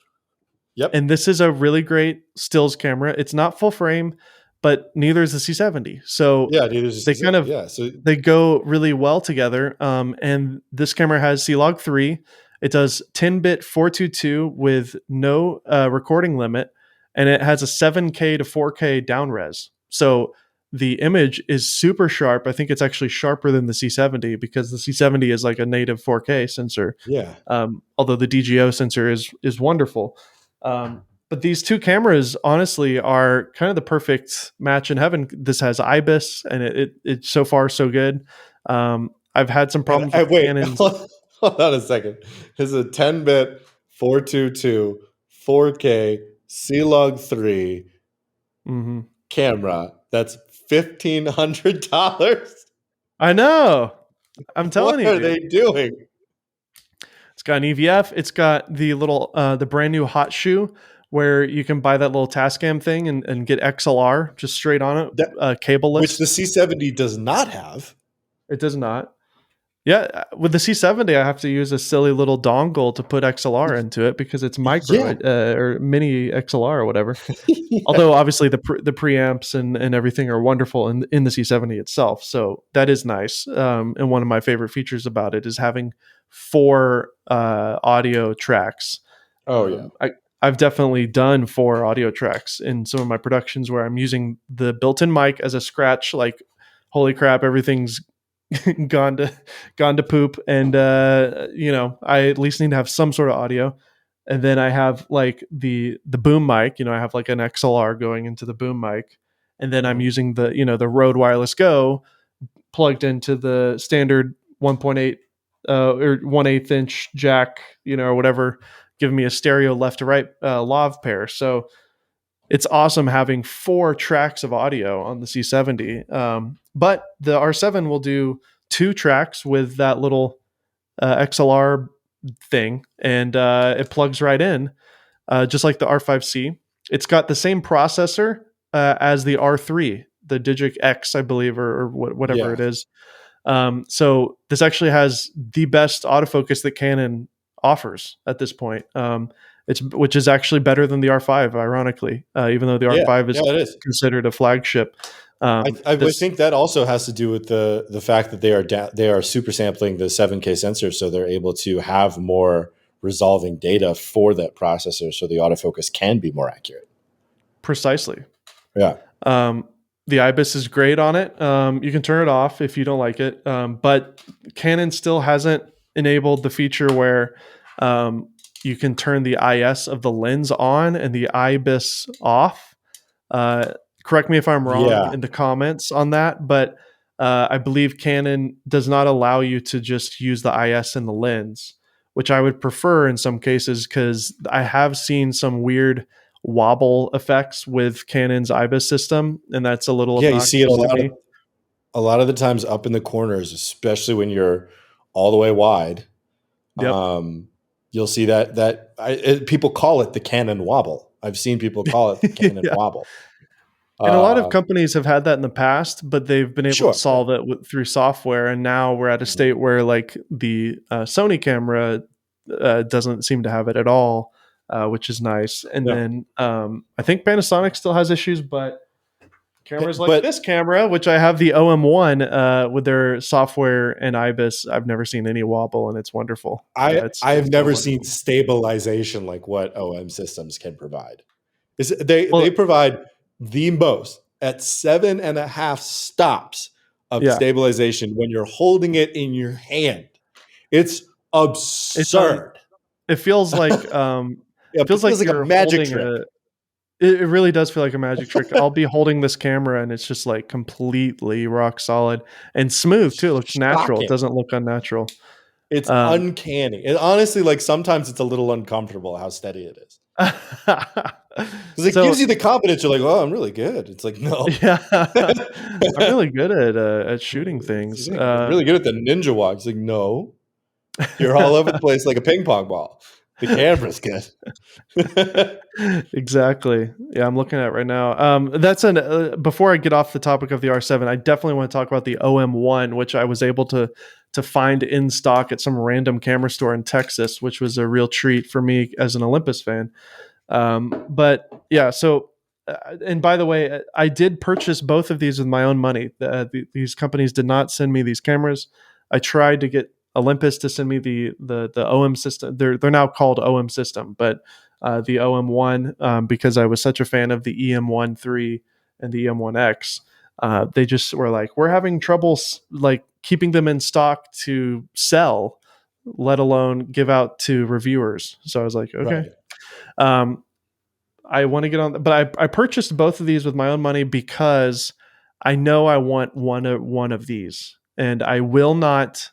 Yep. and this is a really great stills camera. It's not full frame, but neither is the C70. So Yeah, dude, there's they just kind of yeah. So they go really well together. And this camera has C-Log 3. It does 10-bit 422 with no recording limit, and it has a 7K to 4K down res. So the image is super sharp. I think it's actually sharper than the C70 because the C70 is like a native 4K sensor. yeah. Although the DGO sensor is wonderful. But these two cameras, honestly, are kind of the perfect match in heaven. This has IBIS, and it's so far so good. I've had some And problems I with wait, Canon's. hold on a second. This is a 10-bit 422 4K C-Log 3 Mhm. camera. That's $1,500. I know. I'm telling What you, are dude. they doing? It's got an EVF. It's got the little the brand new hot shoe where you can buy that little Tascam thing and get XLR just straight on it, That which cableless. the C70 does not have. It does not. Yeah, with the C70, I have to use a silly little dongle to put XLR into it because it's micro Yeah. or mini XLR or whatever. Yeah. Although obviously the preamps and everything are wonderful in the C70 itself, so that is nice. And one of my favorite features about it is having four audio tracks. Oh yeah. I've definitely done four audio tracks in some of my productions where I'm using the built-in mic as a scratch. Like, holy crap, everything's gone to poop, and I at least need to have some sort of audio. and then I have like the boom mic. I have like an XLR going into the boom mic, and then I'm Mhm. using the Rode Wireless Go plugged into the standard 1.8 or 1/8 inch jack, or whatever, giving me a stereo left to right lav pair. So it's awesome having 4 tracks of audio on the C70. But the R7 will do 2 tracks with that little XLR thing, and it plugs right in, just like the R5C. It's got the same processor as the R3, the Digic X, I believe, or whatever Yeah. it is. So this actually has the best autofocus that Canon offers at this point. Which is actually better than the R5, ironically, even though the Yeah. R5 is Yeah, it is. considered a flagship. I would This think that also has to do with the fact that they are super sampling the 7K sensor, so they're able to have more resolving data for that processor, so the autofocus can be more accurate. precisely. Yeah. Um, the IBIS is great on it. You can turn it off if you don't like it, but Canon still hasn't enabled the feature where you can turn the IS of the lens on and the IBIS off. Uh, Correct me if I'm wrong Yeah. in the comments on that, but I believe Canon does not allow you to just use the IS in the lens, which I would prefer in some cases because I have seen some weird wobble effects with Canon's IBIS system, and that's a little Yeah, you see it obnoxious to me. a lot of the times up in the corners, especially when you're all the way wide. Yep. You'll see people call it the Canon wobble. I've seen people call it the Canon Yeah. wobble. And a lot of Uh, companies have had that in the past, but they've been able to sure. Yeah. solve it through software. And now we're at a Mhm. state where like the Sony camera doesn't seem to have it at all, which is nice. And Yeah. then I think Panasonic still has issues, but cameras like But this camera, which I have the OM-1 with their software and IBIS, I've never seen any wobble, and it's wonderful. I've It's so never seen wonderful. stabilization like what OM systems can provide. They Well, provide the most at 7.5 stops of yeah, stabilization when you're holding it in your hand. It's it's absurd. it Yeah, it feels feels like like a you're magic holding trick. a it really does feel like a magic trick. I'll be holding this camera and it's just like completely rock solid and smooth too. It looks natural. It Shocking. doesn't look unnatural. It's Um, uncanny. And honestly, like sometimes it's a little uncomfortable how steady it is. Because it gives so you the confidence. You're like, oh, I'm really good. It's like, no. yeah, I'm really good at shooting It's things. like, I'm really good at the ninja walk. It's like, no. You're all over the place like a ping pong ball. The camera's good. Exactly. Yeah, I'm looking at it right now. That's an before I get off the topic of the R7, I definitely want to talk about the OM-1, which I was able to find in stock at some random camera store in Texas, which was a real treat for me as an Olympus fan. But yeah, so and by the way, I did purchase both of these with my own money. These companies did not send me these cameras. I tried to get Olympus to send me the OM system. They're now called OM system, but the OM-1 because I was such a fan of the EM-1 III and the EM-1X. They just were like, we're having trouble like keeping them in stock to sell, let alone give out to reviewers. So I was like, okay. Right. Um, I want to get on, but I purchased both of these with my own money because I know I want one of these, and I will not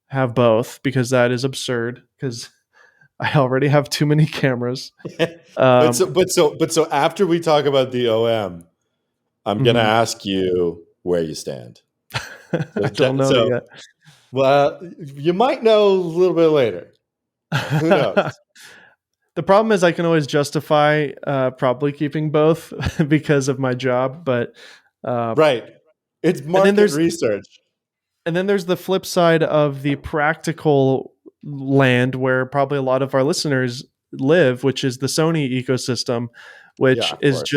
have both because that is absurd. Because I already have too many cameras. but Um, so but so but so after we talk about the OM, I'm gonna mhm. ask you where you stand. So, I don't know so yet. well, you might know a little bit later. Who knows? The problem is I can always justify probably keeping both because of my job, but um, Right. It's and then market research. there's the flip side of the practical land where probably a lot of our listeners live, which is the Sony ecosystem, Yeah, which of is course.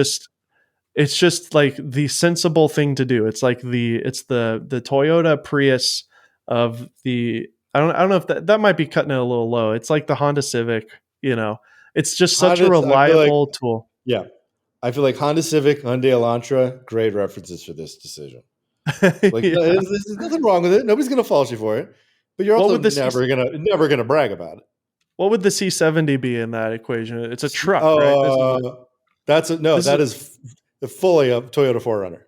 just like the sensible thing to do. It's like it's the Toyota Prius of the I don't know if that might be cutting it a little low. It's like the Honda Civic, you know. It's just such a I feel like, reliable tool. yeah, I feel like Honda Civic, Hyundai Elantra, great references for this decision. Like, no, Yeah. there's nothing wrong with it. Nobody's gonna fault you for it, but you're What also would this never gonna brag about it. What would the C70 be in that equation? It's a truck, right? This is Oh, no, this is that is fully a Toyota 4Runner.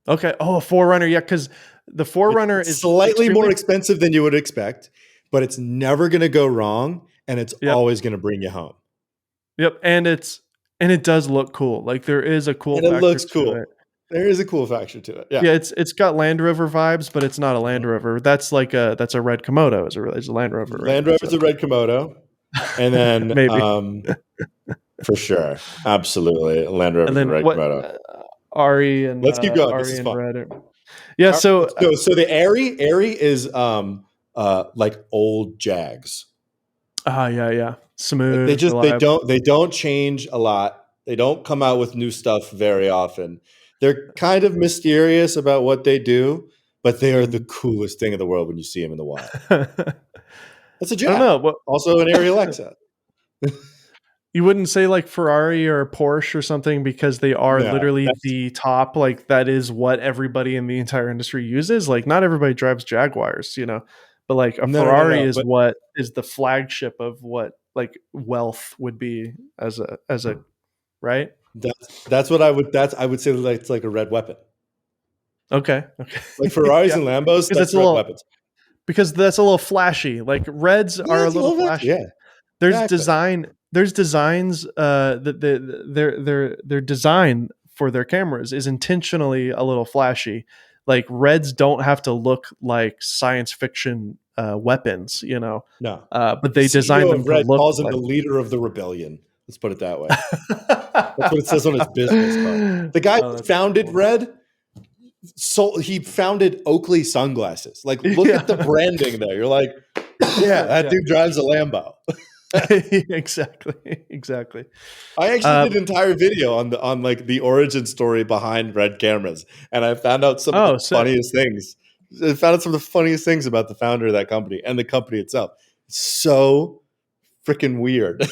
okay. Oh, a Forerunner. Yeah, because the Forerunner It's is slightly more extremely. expensive than you would expect, but it's never going to go wrong, and it's Yep. always going to bring you home. Yep. And it does look cool. Like there is a cool And it factor looks to cool. it. There is a cool factor to it. Yeah. Yeah, it's got Land Rover vibes, but it's not a Land Mhm. Rover. That's a red Komodo. Is a Land Rover, right? Land Rover's So a red Komodo, and then maybe. for sure, absolutely, Land And Rover's a then red what? Komodo. Ari Let's keep going. This Ari is and fun. red. Yeah. All right, So let's go. So the Airy is like old Jags. yeah, yeah, Like smooth, reliable. they don't change a lot. They don't come out with new stuff very often. They're kind of mysterious about what they do, but they are the Mm. coolest thing in the world when you see them in the wild. I That's a don't Jag. know. What Also an Airy Alexa. you wouldn't say like Ferrari or Porsche or something because they are No, literally that's the top. Like that is what everybody in the entire industry uses. Like not everybody drives Jaguars, but like a Ferrari no. is But what is the flagship of what like wealth would be as a right. that's what I would I would say like it's like a red weapon. Okay. Okay. Like Ferraris Yeah. and Lambos, Because that's it's a red little weapons. because that's a little flashy. Like reds Yeah, are a it's a little little bit. flashy. Yeah, There's exactly. design. There's designs that their design for their cameras is intentionally a little flashy. Like reds don't have to look like science fiction weapons, No. but The they design CEO them of to Red look calls him like. the leader of the rebellion. Let's put it that way. That's what it says on his business card. The guy Oh, who that's founded cool. Red, so he founded Oakley sunglasses. Like, look at the Yeah, branding there. You're like, yeah, that yeah, dude drives a Lambo. exactly, exactly. I actually Uh, did an entire video on like the origin story behind Red cameras, and I found out some of the oh, sick. funniest things. I found out some of the funniest things about the founder of that company and the company itself. So freaking weird.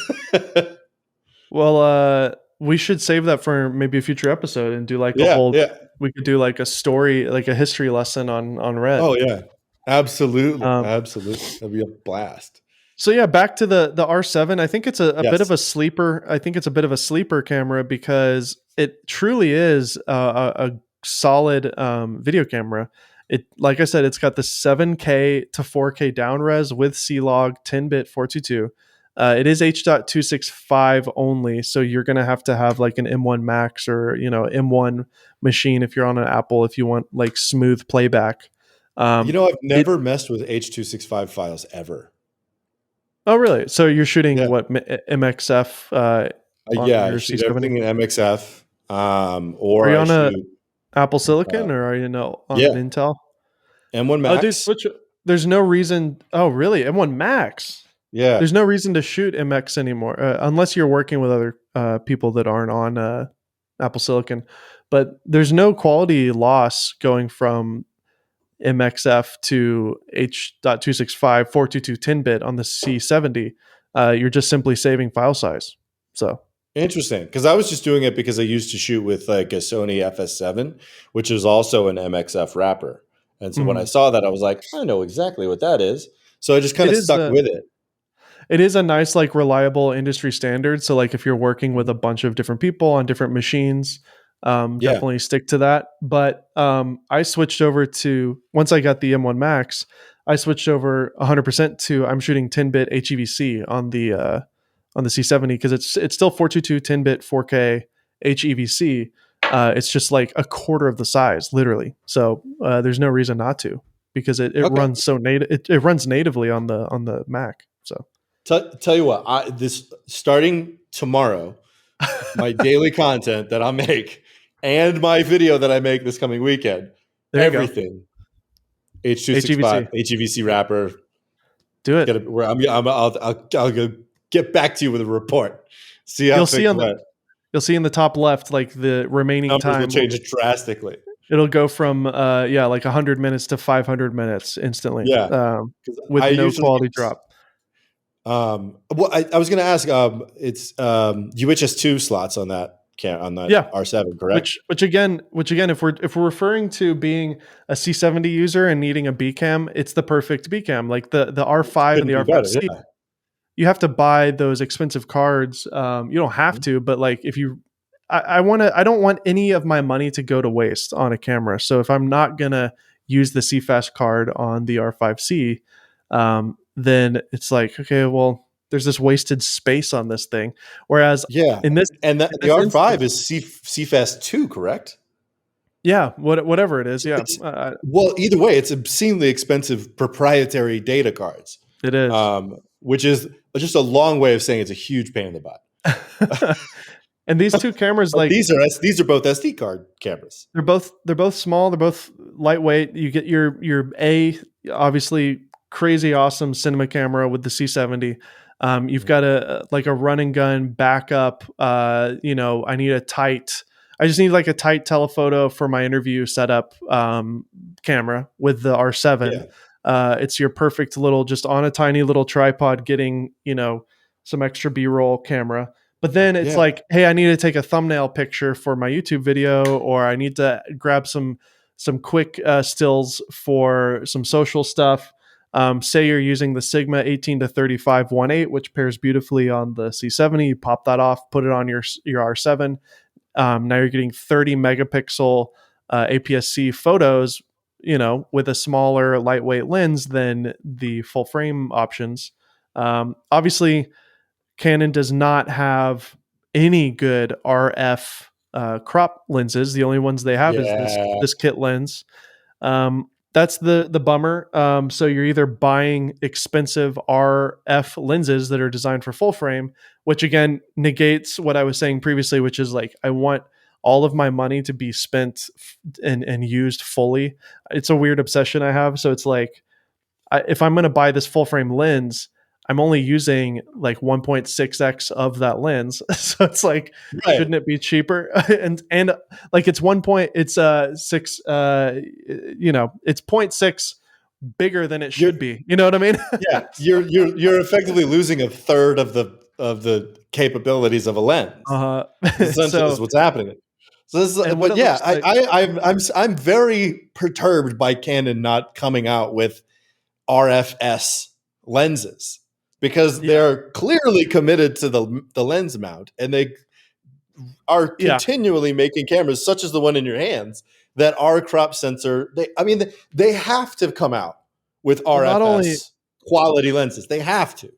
Well, we should save that for maybe a future episode and do like a Yeah, whole. yeah. We could do like a story, like a history lesson on red. Oh yeah. Absolutely. Um, Absolutely. That'd be a blast. so yeah, back to the R7. I think it's a bit of Yes. a sleeper. I think it's a bit of a sleeper camera because it truly is a solid video camera. It, like I said, it's got the 7K to 4K down res with C-Log 10-bit 422. It is H.265 only, so you're gonna have to have like an M1 Max or M1 machine if you're on an Apple if you want like smooth playback. You Um, know, I've it never messed with H.265 files ever. Oh, really? So you're shooting Yeah. what MXF on Yeah, I your shoot C70? everything in MXF. Are Or you I on a shoot Apple uh, Silicon or are you on an yeah, Intel? M1 Oh, dude, Max. switch. There's no reason. Oh, really? M1 Max. Yeah. There's no reason to shoot MX anymore, unless you're working with other people that aren't on Apple Silicon. But there's no quality loss going from MXF to H.265 422 10-bit on the C70. You're just simply saving file size. So. Interesting. Because I was just doing it because I used to shoot with like a Sony FS7, which is also an MXF wrapper. And so when I Mhm. saw that, I was like, I know exactly what that is. So I just kind It of is stuck a with it. it is a nice like reliable industry standard. So like if you're working with a bunch of different people on different machines, Yeah. definitely stick to that. But I switched over to once I got the M1 Max, I switched over 100% to I'm shooting 10-bit HEVC on the C70 because it's still 422 10-bit 4K HEVC. It's just like a quarter of the size, literally. So there's no reason not to because it Okay. runs so native. It runs natively on the Mac. So. Tell you what, this starting tomorrow, my daily content that I'll make and my video that I make this coming weekend, There you go. everything H.265 HEVC. HEVC wrapper. Do it. Get it. Where I'll go get back to you with a report. See how You'll see things on the went. you'll see in the top left like the remaining Numbers will time. change drastically. It'll go from like 100 minutes to 500 minutes instantly Yeah, because with I no usually quality use. drop. Well, I was going to ask. It's UHS-2 slots on that on that Yeah. R7, correct? Which again, if we're referring to being a C70 user and needing a B cam, it's the perfect B cam. Like the R5 and Couldn't the be better. R5C. Yeah. you have to buy those expensive cards. You don't have to, but like if you, I want to, I don't want any of my money to go to waste on a camera. So if I'm not gonna use the CFast card on the R5C, then it's like, okay, well, there's this wasted space on this thing. Whereas Yeah, in this and in the this R5 instance, is CFast 2, correct? yeah, whatever it is, So yeah, it's well, either way, it's obscenely expensive proprietary data cards, it is. which is just a long way of saying it's a huge pain in the butt. And these two cameras, But like these are both SD card cameras. they're both small, they're both lightweight. You get your a obviously crazy awesome cinema camera with the C70. You've got a like a run and gun backup. I need a tight. I just need like a tight telephoto for my interview setup camera with the R7. Yeah, It's your perfect little, just on a tiny little tripod, getting some extra B-roll camera. But then it's yeah, like, hey, I need to take a thumbnail picture for my YouTube video, or I need to grab some quick stills for some social stuff. Say you're using the Sigma 18 to 35 1.8, which pairs beautifully on the C70. You pop that off, put it on your R7. Now you're getting 30 megapixel APS-C photos, with a smaller, lightweight lens than the full frame options. Obviously, Canon does not have any good RF crop lenses. The only ones they have is this yeah, this kit lens. That's the bummer. So you're either buying expensive RF lenses that are designed for full frame, which again negates what I was saying previously, which is like I want all of my money to be spent and used fully. It's a weird obsession I have. So it's like if I'm going to buy this full frame lens, I'm only using like 1.6x of that lens. So it's like, right. shouldn't it be cheaper? and like it's it's 6 it's point 0.6 bigger than it You're should be. You know what I mean? yeah, you're effectively losing a third of the capabilities of a lens. uh Essentially, is so what's happening. So this is, and what but it yeah, looks like, I'm very perturbed by Canon not coming out with RFS lenses because yeah, they're clearly committed to the lens mount, and they are yeah. continually making cameras such as the one in your hands that are crop sensor. They have to come out with Well, not only RFS quality lenses. They have to.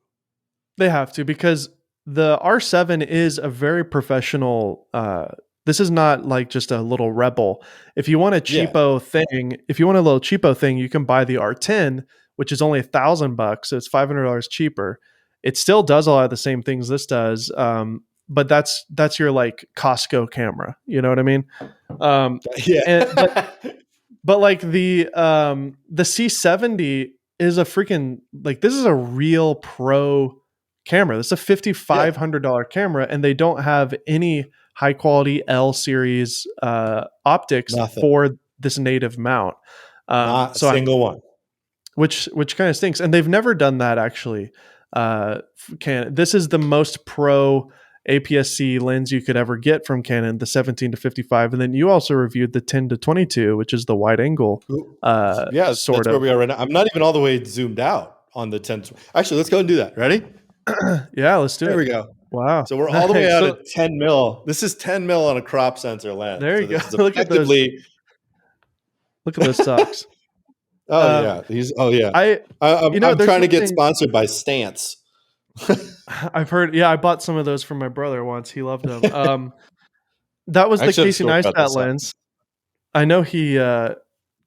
they have to, because the R7 is a very professional. This is not like just a little rebel. If you want a Yeah, cheapo thing, if you want a little cheapo thing, you can buy the R10, which is only $1,000, so it's $500 cheaper. It still does a lot of the same things this does, but that's your like Costco camera. You know what I mean? Um, and yeah, but like the C70 is a freaking, like, this is a real pro camera. This is a yeah. $5,500 camera, and they don't have any high quality L series optics Nothing. for this native mount. Not a So I'm single one. which kind of stinks, and they've never done that actually. This is the most pro APS-C lens you could ever get from Canon, the 17 to 55, and then you also reviewed the 10 to 22, which is the wide angle, Yeah, sort that's where of. we are right now. I'm not even all the way zoomed out on the 10. Actually, let's go and do that. Ready? Yeah, let's do There it. we go. Wow, So we're all the way nice. out So at 10 mil. This is 10 mil on a crop sensor lens. there So you go. this is Look at those. effectively. Look at those socks. Oh Um, yeah, these. Oh yeah. I, I'm there's trying to get something sponsored by Stance. I've heard. Yeah, I bought some of those from my brother once. He loved them. That was I the actually have a Casey story about Neistat those socks. lens. I know he.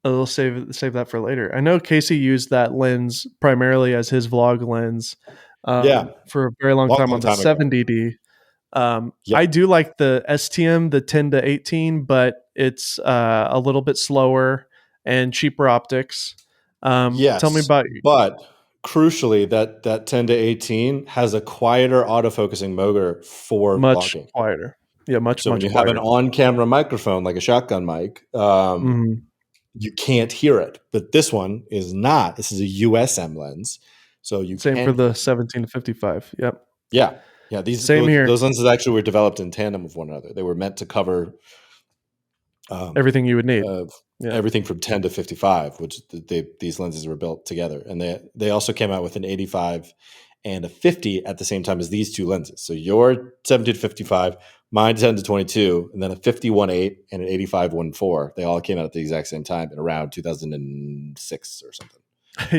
We'll save that for later. I know Casey used that lens primarily as his vlog lens Yeah, for a very long long, time on long the time ago. 70D. Yeah. I do like the STM, the 10 to 18, but it's a little bit slower and cheaper optics. Tell me Yes, about but crucially, that 10 to 18 has a quieter autofocusing motor for much vlogging. quieter. Yeah, much, So when much you have an quieter. on-camera microphone like a shotgun mic, Mhm. you can't hear it. But this one is not. This is a USM lens, so you Same for can the hear. 17 to 55. Yep. Yeah, yeah. These Same here. those lenses actually were developed in tandem with one another. They were meant to cover um, Everything you would need. uh, Yeah. everything from 10 to 55, which these lenses were built together. And they also came out with an 85 and a 50 at the same time as these two lenses. So your 70 to 55, mine 10 to 22, and then a 51.8 and an 85.14. They all came out at the exact same time in around 2006 or something.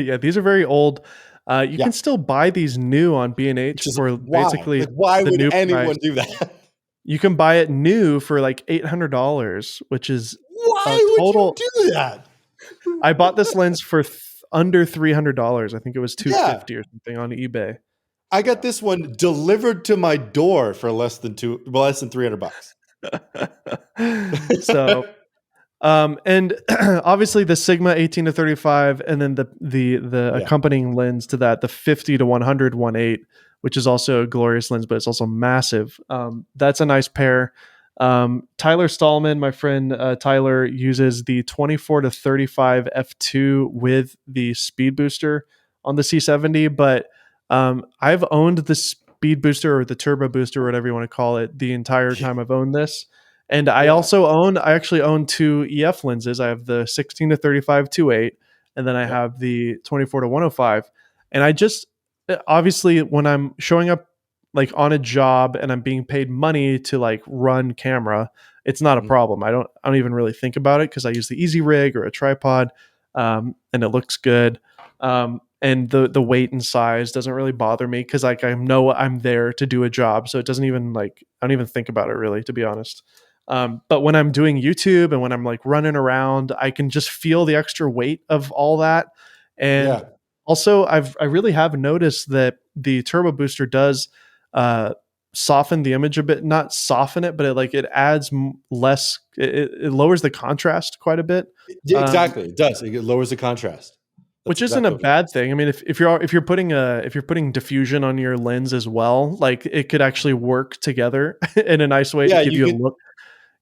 Yeah, these are very old. You Yeah, can still buy these new on which B&H is for why. basically Like, why the would new price. anyone do that? You can buy it new for like $800, which is a Why would you total. do that? I bought this lens for under $300. I think it was Yeah, 250 or something on eBay. I got this one delivered to my door for less than $300. So and obviously the Sigma 18 to 35, and then the Yeah, accompanying lens to that, the 50 to 100 1.8, which is also a glorious lens, but it's also massive. That's a nice pair. Tyler Stallman, my friend Tyler, uses the 24 to 35 f2 with the speed booster on the C70, but I've owned the speed booster or the turbo booster, whatever you want to call it, the entire time I've owned this. And yeah, I actually own two EF lenses. I have the 16 to 35 2.8, and then I yep. have the 24 to 105. And I just, obviously, when I'm showing up like on a job and I'm being paid money to like run camera, it's not a Mhm. problem. I don't even really think about it because I use the Easy Rig or a tripod, and it looks good. And the weight and size doesn't really bother me because like I know I'm there to do a job, so it doesn't even like I don't even think about it really, to be honest. But when I'm doing YouTube and when I'm like running around, I can just feel the extra weight of all that. And Yeah. also, I really have noticed that the turbo booster does uh, soften the image a bit. Not soften it, but it adds less. It lowers the contrast quite a bit, Yeah, um, exactly. It does. It lowers the contrast. That's which isn't a exactly what it bad does. thing. I mean, if you're putting diffusion on your lens as well, like it could actually work together in a nice way to Yeah, give you a look.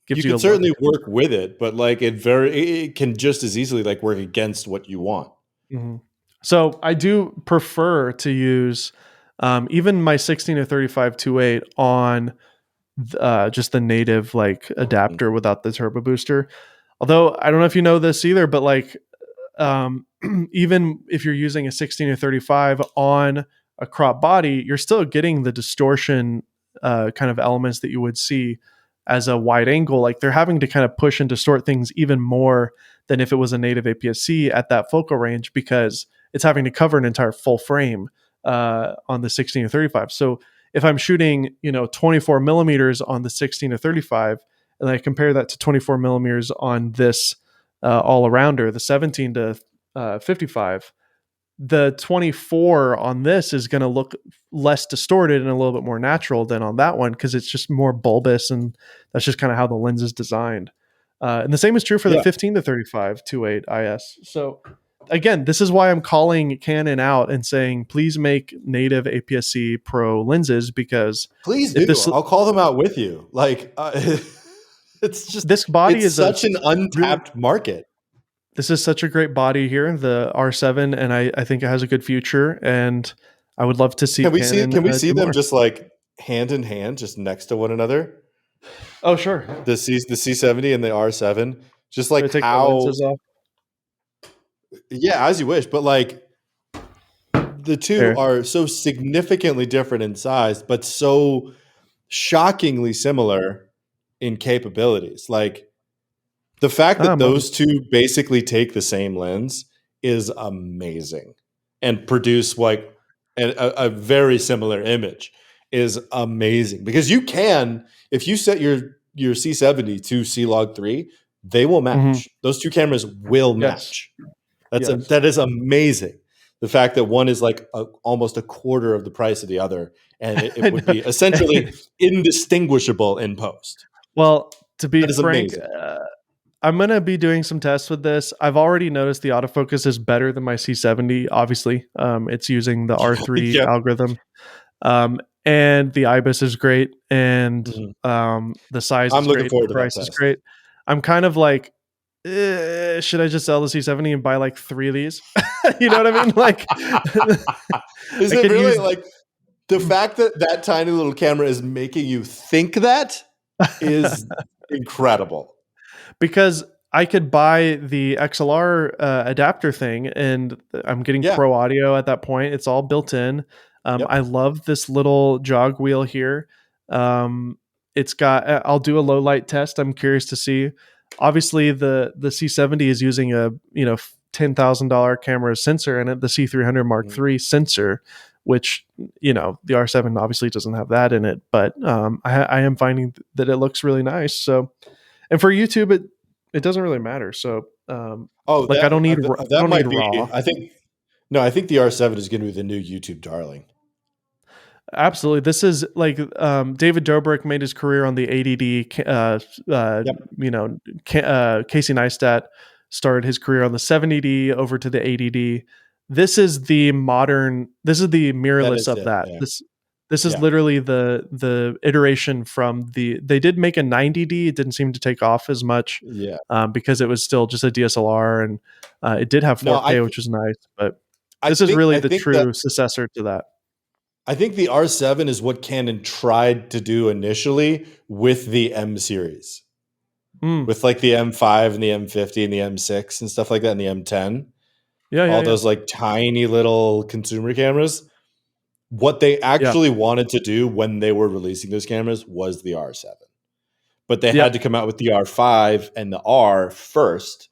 you Gives you a could look. certainly work with it, but like it can just as easily like work against what you want. Mhm. So I do prefer to use even my 16 to 35 2.8 on just the native like Mhm. adapter without the turbo booster. Although I don't know if you know this either, but like um, even if you're using a 16 to 35 on a crop body, you're still getting the distortion kind of elements that you would see as a wide angle. Like they're having to kind of push and distort things even more than if it was a native APS-C at that focal range because it's having to cover an entire full frame on the 16 to 35. So if I'm shooting, 24 millimeters on the 16 to 35, and I compare that to 24 millimeters on this all arounder, the 17 to 55, the 24 on this is going to look less distorted and a little bit more natural than on that one because it's just more bulbous, and that's just kind of how the lens is designed. And the same is true for the Yeah. 15 to 35 2.8 IS. So again, this is why I'm calling Canon out and saying, please make native APS-C Pro lenses because Please if do. this I'll call them out with you. Like it's just this body it's is a such an really untapped market. this is such a great body here, the R7, and I think it has a good future. And I would love to see Canon Can we see do them more. just like hand in hand just next to one another? Oh, sure. The C70 and the R7. Just Should I like take the how lenses off? yeah, as you wish, but like the two There. are so significantly different in size, but so shockingly similar in capabilities. Like the fact Ah, that those two basically take the same lens is amazing and produce like a very similar image is amazing because you can, if you set your C70 to C Log 3, they will mhm. match. Those two cameras will Yes. match. Yes. That is amazing. The fact that one is like almost a quarter of the price of the other, and it I would be essentially indistinguishable in post. Well, to be That is frank, amazing. I'm going to be doing some tests with this. I've already noticed the autofocus is better than my C70. Obviously, it's using the R3 Yep. algorithm. And the IBIS is great, and Mhm. the size I'm is looking great, the forward to that price is test. great. I'm kind of like, should I just sell the C70 and buy like three of these? You know what I mean? Like, Is I it could really use like the fact that that tiny little camera is making you think that is incredible. because I could buy the XLR adapter thing, and I'm getting Yeah. pro audio at that point. It's all built in. Yep. I love this little jog wheel here. Um, it's got. I'll do a low light test. I'm curious to see. Obviously, the C70 is using a $10,000 camera sensor in it, the C300 Mark Mhm. III sensor, which the R7 obviously doesn't have that in it. But I am finding that it looks really nice. So, and for YouTube, it doesn't really matter. So, Oh, like I don't need I that don't need might be. RAW. I think no. I think the R7 is going to be the new YouTube darling. Absolutely. This is like David Dobrik made his career on the 80D. Yep. Casey Neistat started his career on the 70D over to the 80D. This is the modern. This is the That mirrorless is of it. that. Yeah. This is Yeah. literally the iteration from the. They did make a 90D. It didn't seem to take off as much Yeah. because it was still just a DSLR, and it did have No, 4K, which was nice. But this is I really the think that true successor to that. I think the R7 is what Canon tried to do initially with the M series, Mm, with like the M5 and the M50 and the M6 and stuff like that, and the M10. yeah, yeah, All yeah. those like tiny little consumer cameras. What they Yeah. actually wanted to do when they were releasing those cameras was the R7, but they had to Yep. come out with the R5 and the R first,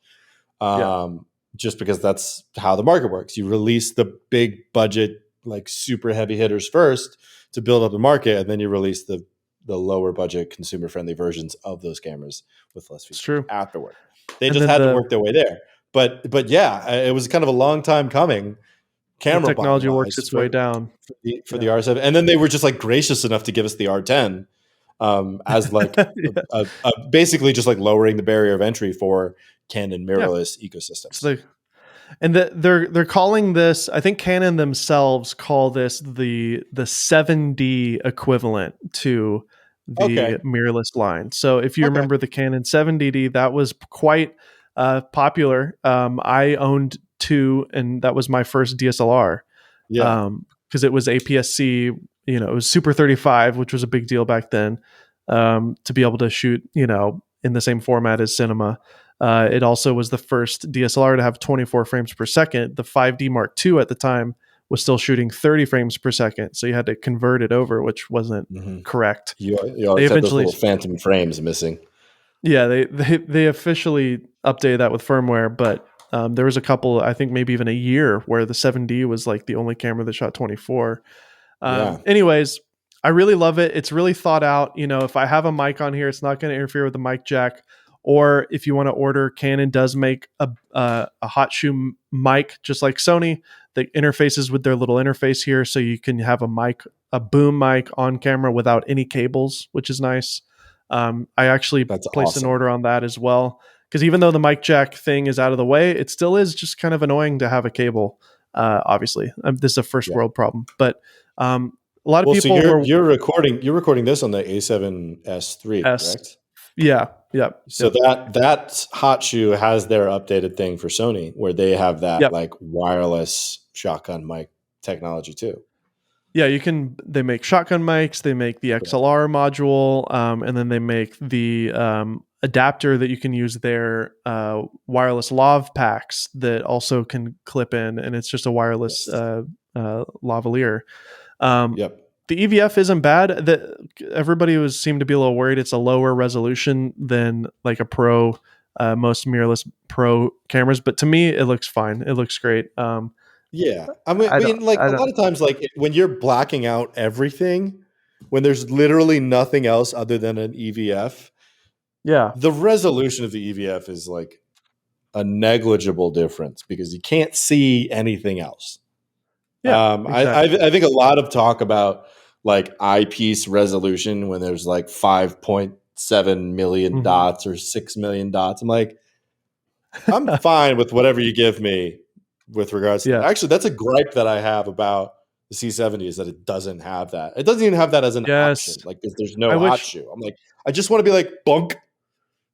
Yeah. um, just because that's how the market works. You release the big budget, like super heavy hitters first to build up the market, and then you release the lower budget consumer friendly versions of those cameras with less It's features true. afterward. They And just then had to work their way there. But yeah, it was kind of a long time coming, the camera buying technology works wise, its way down. for the Yeah. R7, and then they were just like gracious enough to give us the R10, as like Yeah. basically just like lowering the barrier of entry for Canon Yeah. mirrorless So ecosystems. they're calling this, I think Canon themselves call this the 7D equivalent to the Okay. mirrorless line. So if you Okay. remember the Canon 7DD, that was quite popular. I owned two, and that was my first DSLR. Yeah. Because it was APS-C, it was Super 35, which was a big deal back then, to be able to shoot, in the same format as cinema. It also was the first DSLR to have 24 frames per second. The 5D Mark II at the time was still shooting 30 frames per second, so you had to convert it over, which wasn't Hmm. correct. You They always had those eventually, little phantom frames missing. yeah, they officially updated that with firmware, but there was a couple, I think maybe even a year, where the 7D was like the only camera that shot 24. Yeah. Anyways, I really love it. It's really thought out. If I have a mic on here, it's not going to interfere with the mic jack. Or if you want to order, Canon does make a hot shoe mic, just like Sony, that interfaces with their little interface here, so you can have a boom mic on camera without any cables, which is nice. I actually That's placed an awesome. order on that as well, because even though the mic jack thing is out of the way, it still is just kind of annoying to have a cable. Obviously, this is a first Yeah. world problem, but a lot of Well, so people were you're recording this on the A7S3, S. correct? Yeah, yep, So yep, that hot shoe has their updated thing for Sony, where they have that yep. like wireless shotgun mic technology too. Yeah, you can. They make shotgun mics. They make the Yeah. XLR module, and then they make the adapter that you can use their wireless lav packs that also can clip in, and it's just a wireless Yes. lavalier. Um, Yep. the EVF isn't bad. Everybody seemed to be a little worried. It's a lower resolution than like a pro, most mirrorless pro cameras, but to me, it looks fine. It looks great. Yeah. I don't. Like I a lot don't. of times, like when you're blacking out everything, when there's literally nothing else other than an EVF, Yeah. the resolution of the EVF is like a negligible difference because you can't see anything else. Yeah. Exactly. I think a lot of talk about like eyepiece resolution when there's like 5.7 million Hmm. dots or 6 million dots. I'm like, I'm fine with whatever you give me with regards to that. Yes. Actually, that's a gripe that I have about the C70 is that it doesn't have that. It doesn't even have that as an Yes. option. Like there's I no hot wish. shoe. I'm like, I just want to be like bunk.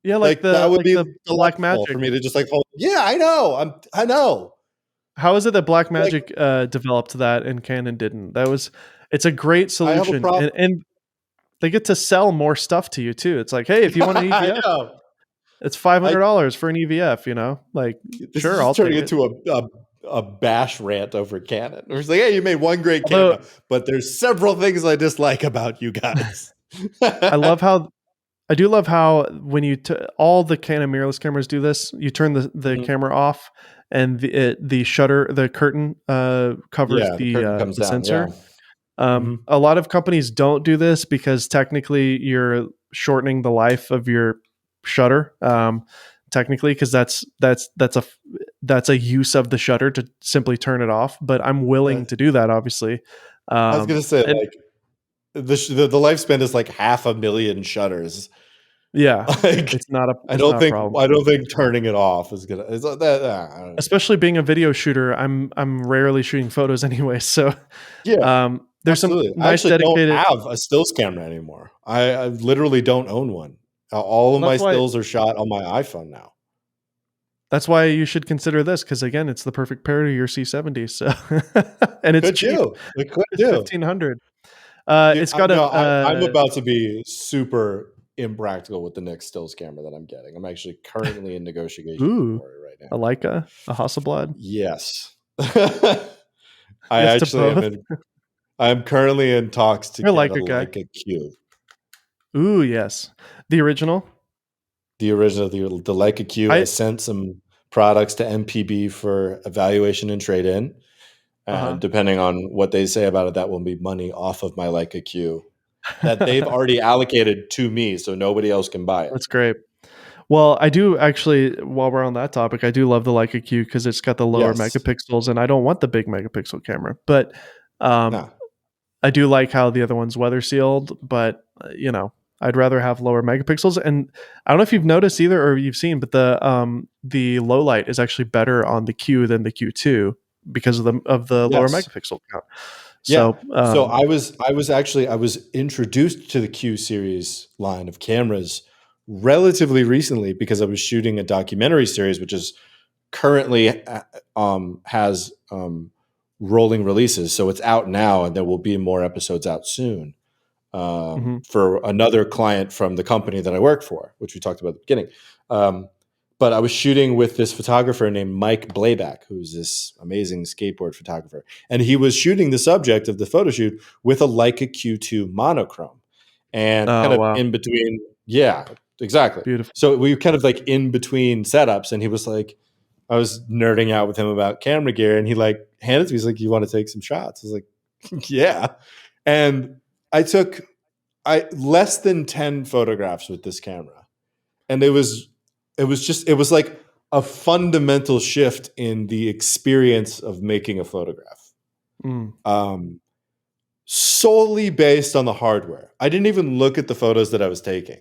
Yeah, Like that would be the Black delightful for Magic. me to just like hold. Yeah, I know. I know. How is it that Black Like Magic developed that and Canon didn't? It's a great I have a solution, problem. and they get to sell more stuff to you too. It's like, hey, if you want an I EVF, know. it's five hundred I dollars for an EVF. Like, This is sure, just I'll turning take it. into a bash rant over Canon. It was like, hey, you made one great Although camera, but there's several things I dislike about you guys. I love how I do love how when all the Canon mirrorless cameras do this, you turn the Mhm. camera off and the shutter, the curtain covers Yeah, the curtain comes the down. Yeah. sensor. Hmm. A lot of companies don't do this because technically you're shortening the life of your shutter. Technically, because that's a use of the shutter to simply turn it off. But I'm willing to do that, obviously. I was gonna say, And like, the lifespan is like 500,000 shutters. yeah, Like, it's not a problem. I don't think turning it off is gonna. It's that. I don't know. Especially being a video shooter, I'm rarely shooting photos anyway. So Yeah, there's some absolutely. I nice actually don't dedicated. have a stills camera anymore. I literally don't own one. All of Well, my stills are shot on my iPhone now. that's why you should consider this because again, it's the perfect pair to your C70. So and it's Could cheap. do. It could It's do. 1,500. Yeah, It's got a no, I'm about to be super impractical with the next stills camera that I'm getting. I'm actually currently in negotiations ooh, for it right a now. Leica, a Hasselblad. Yes. I Yes to actually am both. in I'm currently in talks to You're a get a Leica guy. Leica Q. Ooh, yes, the original. The original, the Leica Q. I I sent some products to MPB for evaluation and trade-in, and uh depending on what they say about it, that will be money off of my Leica Q that they've huh. already allocated to me, so nobody else can buy it. That's great. Well, I do actually, while we're on that topic, I do love the Leica Q because it's got the lower Yes. megapixels, and I don't want the big megapixel camera. But um, No. I do like how the other one's weather sealed. But I'd rather have lower megapixels. And I don't know if you've noticed either or you've seen, but the low light is actually better on the Q than the Q2 because of the lower Yes. megapixel count. Yeah. So So I was introduced to the Q series line of cameras relatively recently because I was shooting a documentary series, which is currently has rolling releases. So it's out now, and there will be more episodes out soon mhm. for another client from the company that I work for, which we talked about at the beginning. Um, but I was shooting with this photographer named Mike Blayback, who's this amazing skateboard photographer. And he was shooting the subject of the photo shoot with a Leica Q2 monochrome. And kind Oh of wow, in between, yeah, exactly. beautiful. So we were kind of like in between setups, and he was like, I was nerding out with him about camera gear, and he like handed to me, he's like, "You want to take some shots?" I was like, "Yeah." And I took I less than 10 photographs with this camera. And it was like a fundamental shift in the experience of making a photograph. Mm, Um, Solely based on the hardware. I didn't even look at the photos that I was taking.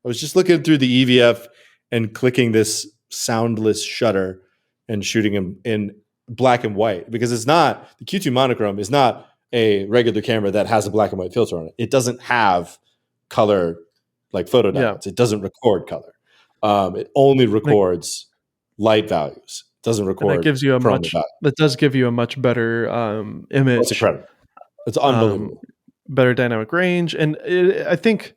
I was just looking through the EVF and clicking this soundless shutter and shooting in black and white, because it's not the Q2 monochrome is not a regular camera that has a black and white filter on it. It doesn't have color like yeah. photodiodes. It doesn't record color. It only And records light values. It doesn't that record gives you a chroma much values. that does give you a much better Oh, it's image, incredible. It's um, unbelievable. better dynamic range, and I think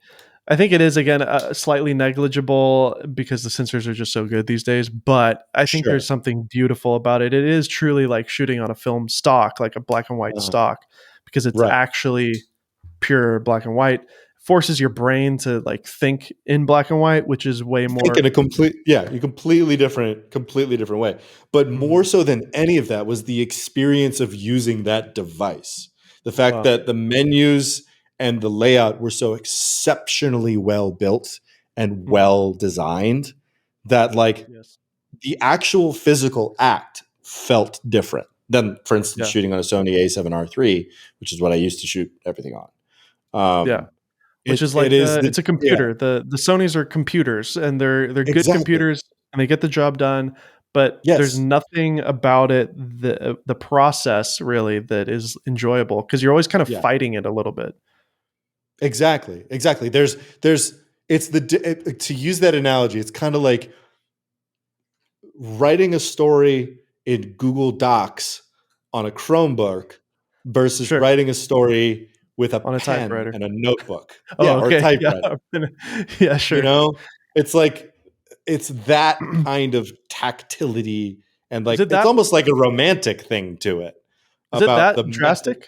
it is again slightly negligible because the sensors are just so good these days. But I think there's Sure. something beautiful about it. It is truly like shooting on a film stock, like a black and white Uh-huh. stock, because it's Right. actually pure black and white. Forces your brain to like think in black and white, which is way Think in more. a you completely different way. But more Mhm. so than any of that was the experience of using that device. The fact Wow. that the menus and the layout were so exceptionally well built and Mhm. well designed that like Yes. the actual physical act felt different than, for instance, Yeah. shooting on a Sony A7R3, which is what I used to shoot everything on. Yeah. Which is It like is the it's a yeah, computer. The Sonys are computers, and they're good exactly. computers, and they get the job done, but there's Yes. nothing about it, the process really that is enjoyable because 'cause you're always kind of Yeah. fighting it a little bit. Exactly. Exactly. It's to use that analogy, it's kind of like writing a story in Google Docs on a Chromebook versus Sure, writing a story with a on a pen typewriter. and a notebook. Oh, Yeah, or a okay. Yeah. typewriter. Yeah, You sure. know, it's like it's that kind of tactility and Is like it it's that almost like a romantic thing to it is it about the that method. drastic?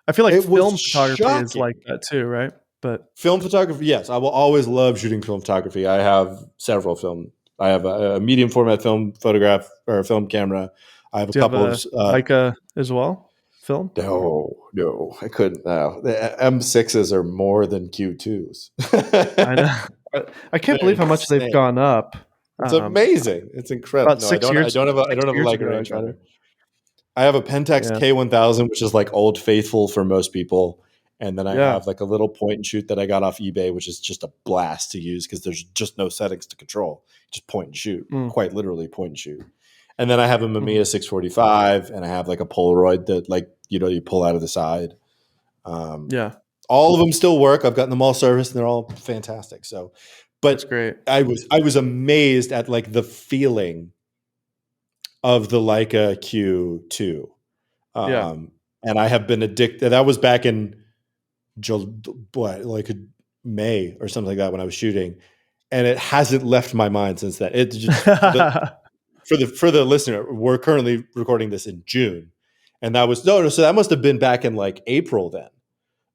I feel like It was film photography is shocking. like that too, right? But Film photography, yes, I will always love shooting film photography. I have several film. I have a medium format film photograph or film camera. I have a do you have couple of. a Leica as well? Film? No, I couldn't. No, the M6s are more than Q2s. I know. I can't They're believe how much they've insane. gone up. It's Um, amazing. It's incredible. about No, I don't. I don't have a. I don't 6 have a years Leica ago I got rangefinder. it. I have a Pentax Yeah. K1000, which is like old faithful for most people. And then I Yeah. have like a little point and shoot that I got off eBay, which is just a blast to use because there's just no settings to control. Just point and shoot, Mm, quite literally point and shoot. And then I have a mhm. Mamiya 645, and I have like a Polaroid that like you pull out of the side. Um, Yeah. all of them still work. I've gotten them all serviced, and they're all fantastic. So, That's but great. I was amazed at like the feeling of the Leica Q2. Yeah. Um, and I have been addicted. That was back in like May or something like that when I was shooting, and it hasn't left my mind since then. It just for the listener, we're currently recording this in June, and that was no, so that must have been back in like April then,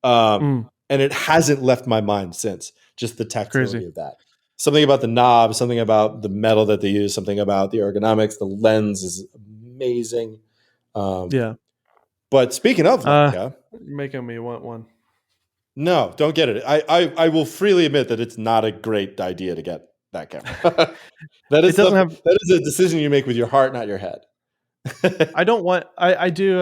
Mm, and it hasn't left my mind since. Just the crazy. tactility of that, something about the knob, something about the metal that they use, something about the ergonomics. The lens is amazing. Um, Yeah. but speaking of Leica, You're making me want one. no, don't get it. I will freely admit that it's not a great idea to get that camera. that It is doesn't something have that is a decision you make with your heart, not your head. I don't want I do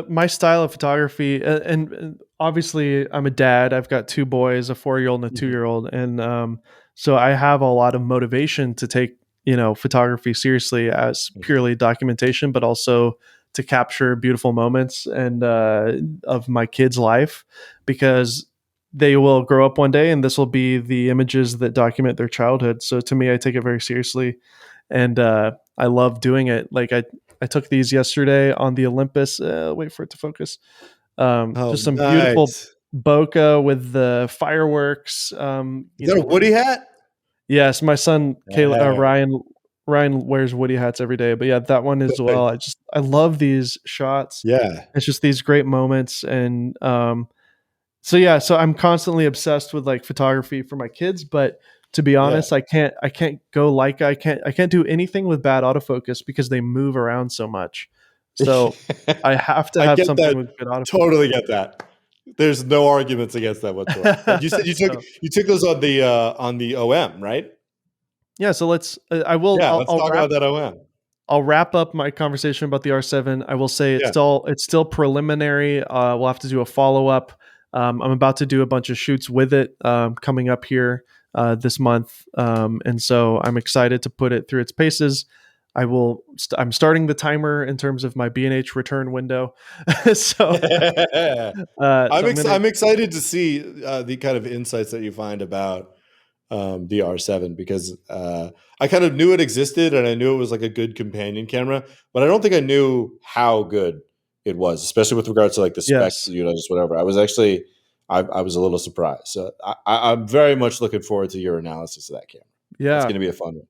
my style of photography and obviously I'm a dad. I've got two boys, a 4-year-old and a Mhm, 2-year-old, and so I have a lot of motivation to take, photography seriously as mhm. purely documentation, but also to capture beautiful moments and of my kids' life, because they will grow up one day and this will be the images that document their childhood. So to me, I take it very seriously, and I love doing it. Like I took these yesterday on the Olympus. Wait for it to focus. Oh, Just some beautiful nice. bokeh with the fireworks. Is that a Woody hat? Yes, my son Yeah. Ryan wears Woody hats every day. But yeah, that one as well. Perfect. I love these shots. Yeah. It's just these great moments, and so yeah, so I'm constantly obsessed with like photography for my kids, but to be Yeah. honest, I can't go like I can't do anything with bad autofocus because they move around so much. So I have to I have get something that. with good autofocus. Totally get that. There's no arguments against that whatsoever. But you said you took So you took those on the OM, right? yeah, so let's I will Yeah, let's talk about that OM. I'll wrap up my conversation about the R7. I will say Yeah. it's still preliminary. We'll have to do a follow up. I'm about to do a bunch of shoots with it coming up here this month, and so I'm excited to put it through its paces. I'm starting the timer in terms of my B&H return window. so so I'm gonna I'm excited to see the kind of insights that you find about the R7 because I kind of knew it existed and I knew it was like a good companion camera, but I don't think I knew how good it was, especially with regards to like the specs, yes, just whatever. I was a little surprised. So I'm very much looking forward to your analysis of that camera. That's yeah. going to be a fun one.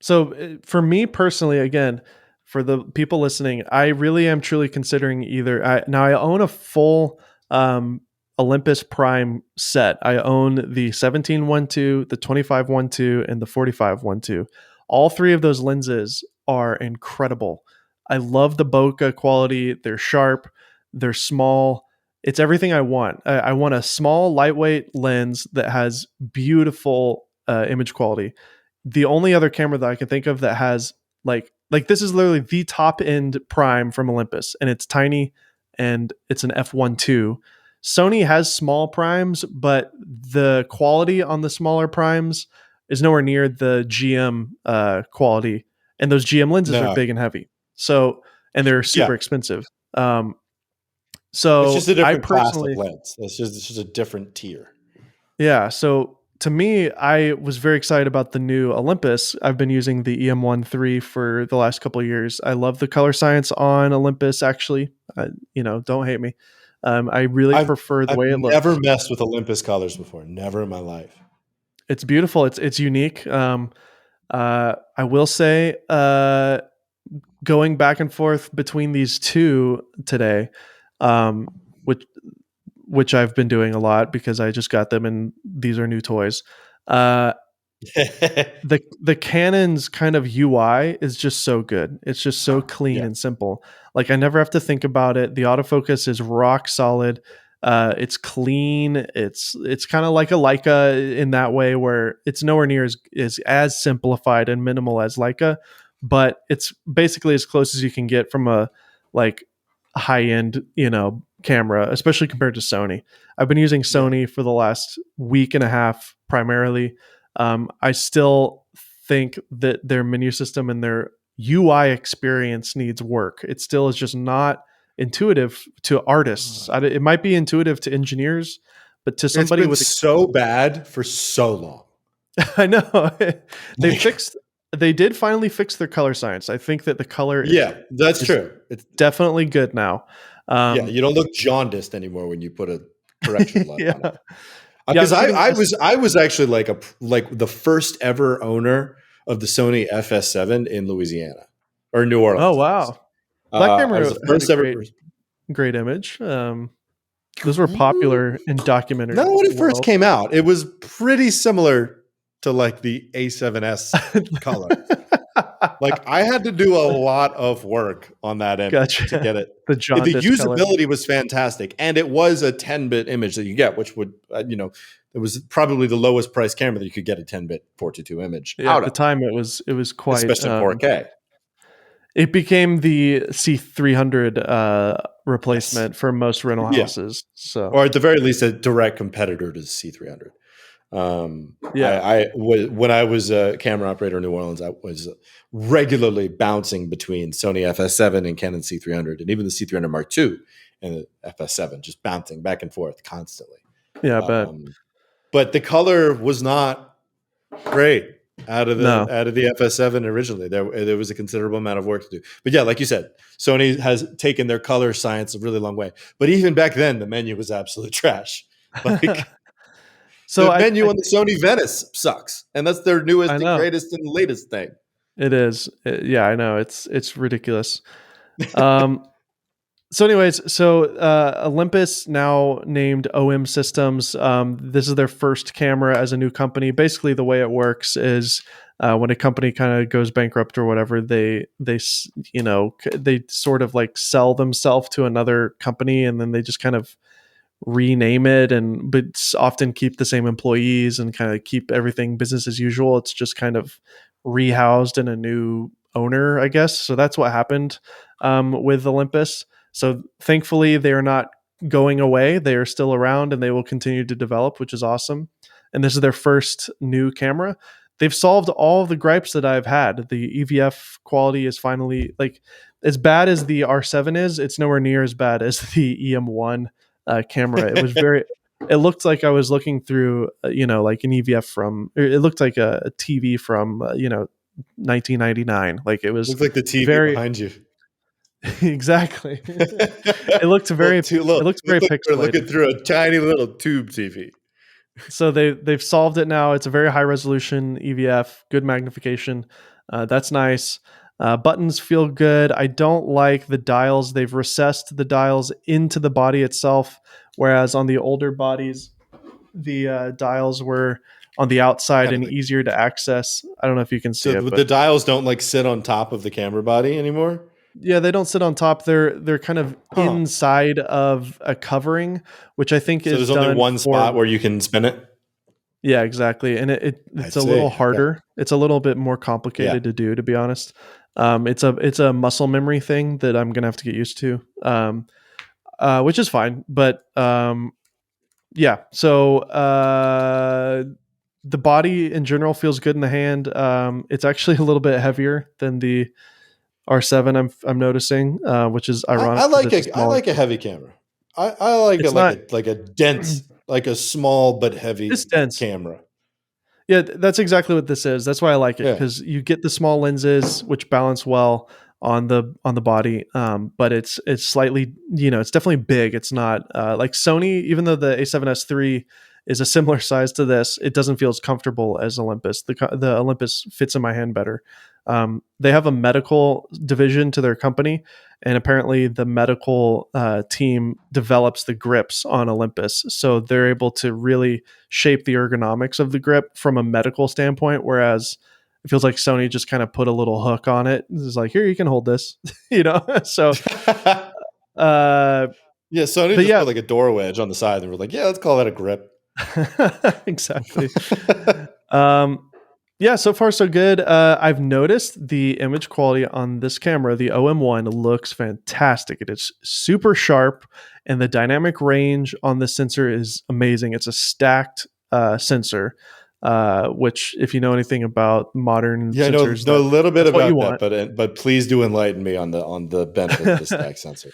So for me personally, again, for the people listening, I really am truly considering either. Now I own a full um, Olympus Prime set. I own the 17-1.2, the 25-1.2, and the 45-1.2. All three of those lenses are incredible. I love the bokeh quality. They're sharp. They're small. It's everything I want. I want a small, lightweight lens that has beautiful image quality. The only other camera that I can think of that has like this is literally the top end prime from Olympus, and it's tiny and it's an f1.2. Sony has small primes, but the quality on the smaller primes is nowhere near the GM quality, and those GM lenses are No, big and heavy. So and they're super yeah, expensive. it's just So a I different class of personally lens. It's just a different tier. Yeah. So to me, I was very excited about the new Olympus. I've been using the EM1 3 for the last couple of years. I love the color science on Olympus, actually. Don't hate me. I really I've prefer the I've way it never looks. messed with Olympus colors before. Never in my life. It's beautiful. It's unique. I will say, going back and forth between these two today, um, which I've been doing a lot because I just got them and these are new toys. Uh, the Canon's kind of UI is just so good. It's just so clean Yeah. and simple. Like I never have to think about it. The autofocus is rock solid. It's clean. It's kind of like a Leica in that way, where it's nowhere near as simplified and minimal as Leica, but it's basically as close as you can get from a like high end, camera, especially compared to Sony. I've been using Yeah. Sony for the last week and a half primarily. I still think that their menu system and their UI experience needs work. It still is just not intuitive to artists. It might be intuitive to engineers, but to It's somebody been with, so bad for so long. I know they Like, fixed, they did finally fix their color science. I think that the color yeah, that's is true. It's definitely good now. yeah, Um, you don't look jaundiced anymore when you put a correction light on it. yeah, yeah, Because I'm shooting I was actually like the first ever owner of the Sony FS7 in Louisiana or New Oh Orleans, I guess. wow, that I was camera the had a first ever great person. great image. Those were popular in documentary Not when it first world. came out. It was pretty similar to like the A7S color. Like I had to do a lot of work on that image to Gotcha. get it. The The jaundice color. usability was fantastic, and it was a 10-bit image that you get, which would it was probably the lowest price camera that you could get a 10-bit 422 image Yeah, out at the of, time it was quite especially in 4K. it became the C300 Yes, replacement for most rental yeah, houses. So, or at the very least, a direct competitor to the C300. yeah. When I was a camera operator in New Orleans, I was regularly bouncing between Sony FS7 and Canon C300, and even the C300 Mark II and the FS7, just bouncing back and forth constantly. Yeah, but Um, but the color was not great no. out of the FS7 originally. There was a considerable amount of work to do. But yeah, like you said, Sony has taken their color science a really long way. But even back then, the menu was absolute trash. Like So the I menu on the Sony Venice sucks, and that's their I newest and know. greatest and latest thing. It is. Yeah, I know. It's ridiculous. Um So, anyways, Olympus, now named OM Systems. This is their first camera as a new company. Basically, the way it works is when a company kind of goes bankrupt or whatever, they sort of like sell themselves to another company, and then they just kind of rename it, and but often keep the same employees and kind of keep everything business as usual. It's just kind of rehoused in a new owner, I guess. So that's what happened with Olympus. So thankfully, they're not going away. They are still around and they will continue to develop, which is awesome. And this is their first new camera. They've solved all of the gripes that I've had. The EVF quality is finally like as bad as the R7 is. It's nowhere near as bad as the EM1 camera. It was very. It looked like I was looking through, like an EVF from. It looked like a TV from, 1999. Like it was Looks like the TV very behind you. exactly. It looked Little very. too It look. looks Look very like we're looking pixelated. through a tiny little tube TV. So they've solved it now. It's a very high resolution EVF, good magnification. That's nice. Buttons feel good. I don't like the dials. They've recessed the dials into the body itself, whereas on the older bodies, the dials were on the outside Kind of and like easier to access. I don't know if you can see so it, the but dials don't like sit on top of the camera body anymore. yeah, they don't sit on top. They're kind of Huh. inside of a covering, which I think So is there's only done one for. spot where you can spin it. Yeah, exactly. And I it's a little see. Okay. harder. It's a little bit more Yeah. complicated to do, to be honest. It's a muscle memory thing that I'm gonna have to get used to, which is fine. But yeah, so the body in general feels good in the hand. It's actually a little bit heavier than the R7. I'm noticing, which is ironic because it's a I smaller. like a heavy camera. I like It's not. like a dense, like a small but It's heavy dense. camera. Yeah, that's exactly what this is. That's why I like it Yeah. because you get the small lenses which balance well on the body, but it's slightly, it's definitely big. It's not like Sony. Even though the A7S III is a similar size to this, it doesn't feel as comfortable as Olympus. The Olympus fits in my hand better. They have a medical division to their company, and apparently the medical team develops the grips on Olympus, so they're able to really shape the ergonomics of the grip from a medical standpoint. Whereas it feels like Sony just kind of put a little hook on it. It's like, here, you can hold this, you know. So, uh, Yeah, Sony but just yeah, put like a door wedge on the side, and we're like, yeah, let's call that a grip. exactly. Um, yeah, so far so good. I've noticed the image quality on this camera, the OM-1, looks fantastic. It is super sharp, and the dynamic range on this sensor is amazing. It's a stacked sensor, which, if you know anything about modern Yeah, I sensors, know a little bit that's what you about that, want. but please do enlighten me on the benefits of the stack sensor.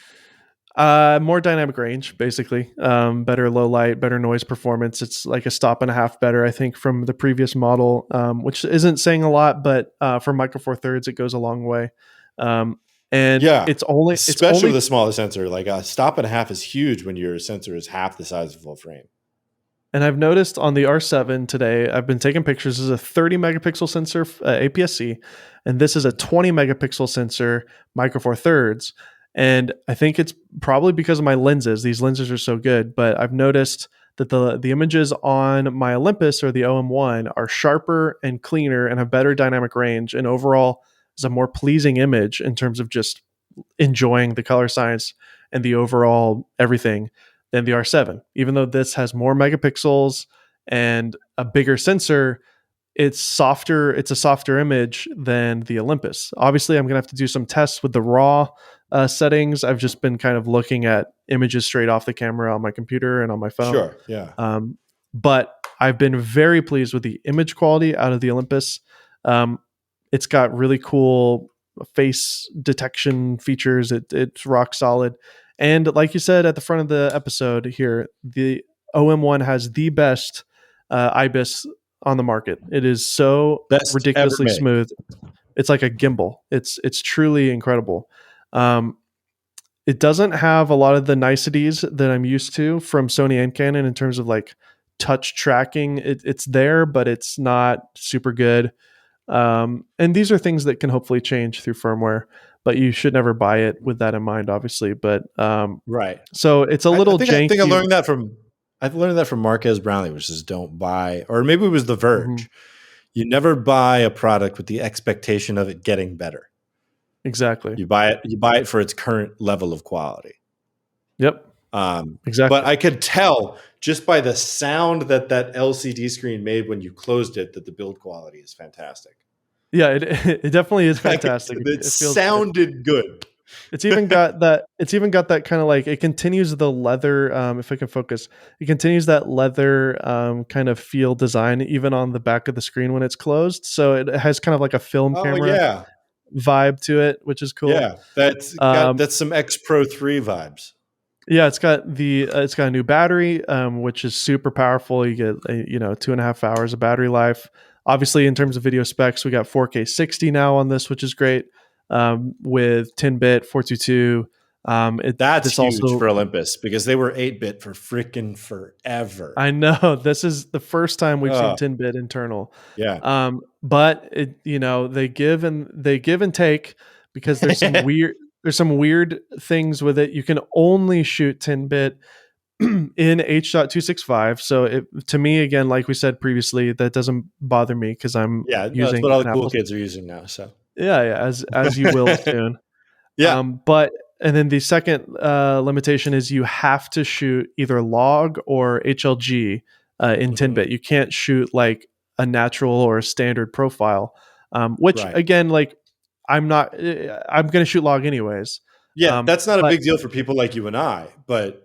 More dynamic range, basically. Better low light, better noise performance. It's like a stop and a half better, I think, from the previous model, which isn't saying a lot, but for Micro Four Thirds, it goes a long way. Um, and Yeah, it's especially with only, a smaller sensor, like a stop and a half is huge when your sensor is half the size of full frame. and I've noticed on the R7 today, I've been taking pictures. This is a 30 megapixel sensor, APS-C, and this is a 20 megapixel sensor, Micro Four Thirds. And I think it's probably because of my lenses. These lenses are so good, but I've noticed that the images on my Olympus or the OM-1 are sharper and cleaner and have better dynamic range, and overall is a more pleasing image in terms of just enjoying the color science and the overall everything than the R7. Even though this has more megapixels and a bigger sensor, it's softer. It's a softer image than the Olympus. Obviously, I'm gonna have to do some tests with the raw settings. I've just been kind of looking at images straight off the camera on my computer and on my phone. Sure, yeah. Um, but I've been very pleased with the image quality out of the Olympus. Um, it's got really cool face detection features. It's rock solid. And like you said at the front of the episode here, the OM-1 has the best IBIS on the market. It is so Best ever ridiculously made. smooth. It's like a gimbal. It's truly incredible. Um, it doesn't have a lot of the niceties that I'm used to from Sony and Canon in terms of like touch tracking. It's there, but it's not super good. And these are things that can hopefully change through firmware, but you should never buy it with that in mind, obviously. But Right. so it's a I little think janky. I learned that from Marquez Brownlee, which is don't buy, or maybe it was The Mhm, Verge. You never buy a product with the expectation of it getting better. exactly. You buy it for its current level of quality. Yep. But Exactly. I could tell just by the sound that that LCD screen made when you closed it that the build quality is fantastic. Yeah, it definitely is Like fantastic. it It feels good. sounded good. It's even got that. It's even got that kind of like, it continues the leather. If I can focus, it continues that leather kind of feel design even on the back of the screen when it's closed. So it has kind of like a film Oh camera yeah. vibe to it, which is cool. Yeah. That's some X Pro 3 vibes. Yeah, it's got a new battery, which is super powerful. You get 2.5 hours of battery life. Obviously, in terms of video specs, we got 4K 60 now on this, which is great. With 10-bit 422. That's This huge also, for Olympus because they were 8-bit for freaking forever. I know this is the first time we've seen Oh, 10-bit internal. yeah. But they give and take, because there's some weird things with it. You can only shoot 10-bit in H.265. So to me, again, like we said previously, that doesn't bother me because I'm Yeah, that's using what all the an cool Apple. kids are using now. So, Yeah, as you will soon. yeah. But and then the second limitation is you have to shoot either log or HLG in Mhm. 10-bit. You can't shoot like a natural or a standard profile, which Right. again, like I'm not. I'm going to shoot log anyways. Yeah, Um, that's not a but big deal for people like you and I, but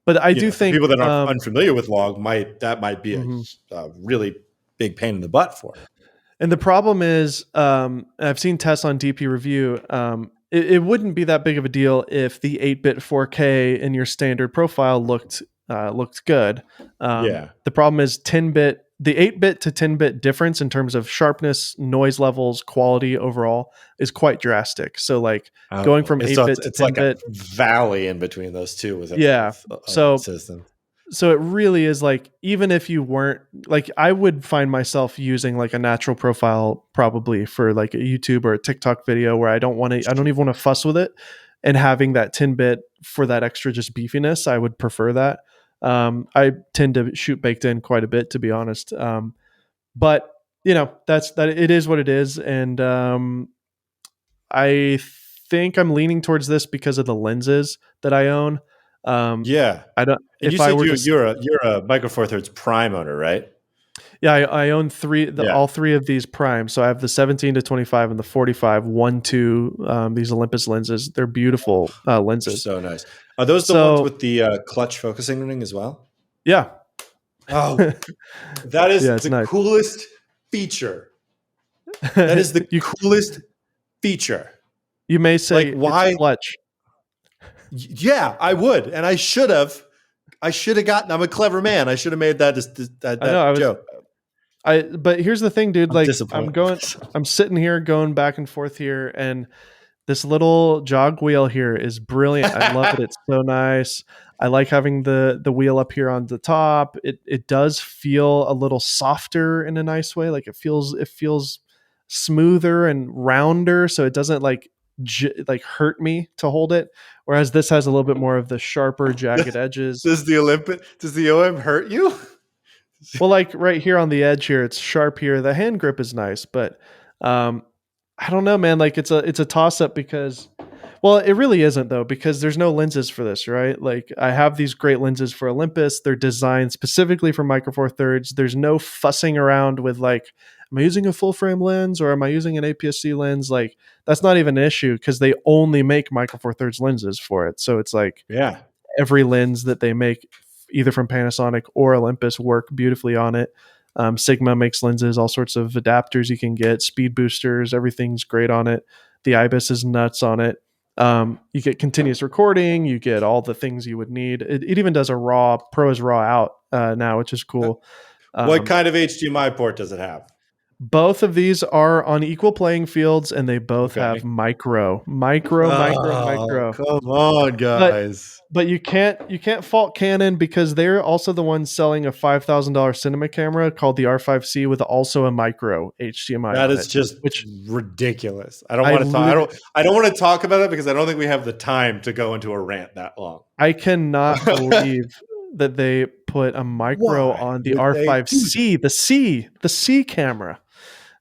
but I do for think. people that are unfamiliar with log, might be Mhm. a really big pain in the butt for them. And the problem is, I've seen tests on DP Review. It wouldn't be that big of a deal if the 8-bit 4K in your standard profile looked good. Yeah. The problem is 10-bit. The 8-bit to 10-bit difference in terms of sharpness, noise levels, quality overall is quite drastic. So like going Oh, from 8-bit to it's like a 10-bit, valley in between those two yeah. with So systems. so it really is like, even if you weren't like, I would find myself using like a natural profile probably for like a YouTube or a TikTok video where I don't even want to fuss with it, and having that 10 bit for that extra just beefiness, I would prefer that. I tend to shoot baked in quite a bit, to be honest. But you know, that it is what it is. And I think I'm leaning towards this because of the lenses that I own. Um, Yeah. I don't, And you if I said were to, you're a Micro Four Thirds Prime owner, right? yeah, I own Yeah. all three of these primes. So I have the 17 to 25 and the 45 1 2. These Olympus lenses. They're beautiful They're lenses. so nice. Are those the ones So with the clutch focusing ring as well? yeah, Oh, that is yeah, it's the nice. coolest feature. That is the you coolest feature. you may Like, say it's why? clutch. Yeah, I would, and I should have. I should have gotten. I'm a clever man. I should have made I know. that joke. But here's the thing, dude. I'm Like, disappointed. I'm sitting here going back and forth here, and this little jog wheel here is brilliant. I love it. It's so nice. I like having the wheel up here on the top. It does feel a little softer in a nice way. Like it feels smoother and rounder, so it doesn't like like hurt me to hold it. Whereas this has a little bit more of the sharper, jagged edges. Does the OM hurt you? Well, like right here on the edge here, it's sharp here. The hand grip is nice, but um, I don't know, man. Like it's a toss up because, well, it really isn't though, because there's no lenses for this, right? Like I have these great lenses for Olympus. They're designed specifically for Micro Four Thirds. There's no fussing around with like, am I using a full frame lens or am I using an APS-C lens? Like that's not even an issue because they only make Micro Four Thirds lenses for it. So it's like Yeah. every lens that they make, either from Panasonic or Olympus, work beautifully on it. Sigma makes lenses, all sorts of adapters you can get, speed boosters, everything's great on it. The IBIS is nuts on it. You get continuous recording, you get all the things you would need. It even does a raw, ProRes raw out now, which is cool. What Um, kind of HDMI port does it have? both of these are on equal playing fields, and they both have Okay. Oh, micro. come on, But guys. you can't fault Canon because they're also the ones selling a $5,000 cinema camera called the R5C with also a micro HDMI That on is it, just which ridiculous. I don't I want to talk. literally I don't want to talk about it because I don't think we have the time to go into a rant that long. I cannot believe that they put a micro Why on the would they do R5C, the C camera.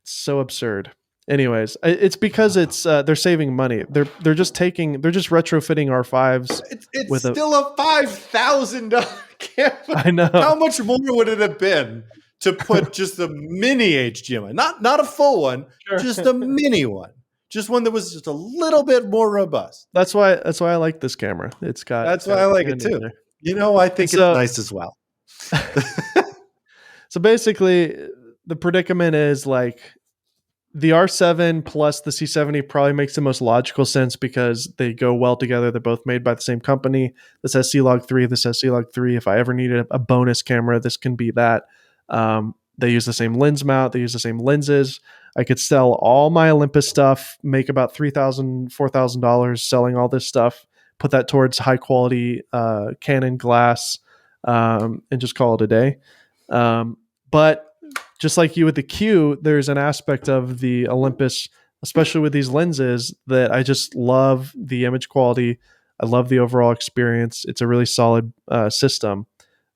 It's so absurd. Anyways, it's because that? it's they're saving money. They're just retrofitting R5s It's with a still a $5,000 camera. I know. How much more would it have been to put just a mini HDMI, not a full one, Sure. just a mini one, just one that was just a little bit more robust. That's why I like this camera. It's That's why got I a like it Canon in too. there. I And think it's so nice as well. so basically the predicament is like the R7 plus the C70 probably makes the most logical sense because they go well together. They're both made by the same company. This has C-Log 3, this has C-Log 3. If I ever needed a bonus camera, this can be that. They use the same lens mount, they use the same lenses. I could sell all my Olympus stuff, make about $3,000, $4,000 selling all this stuff, put that towards high quality Canon glass, and just call it a day. But just like you with the Q, there's an aspect of the Olympus, especially with these lenses, that I just love the image quality. I love the overall experience. It's a really solid system.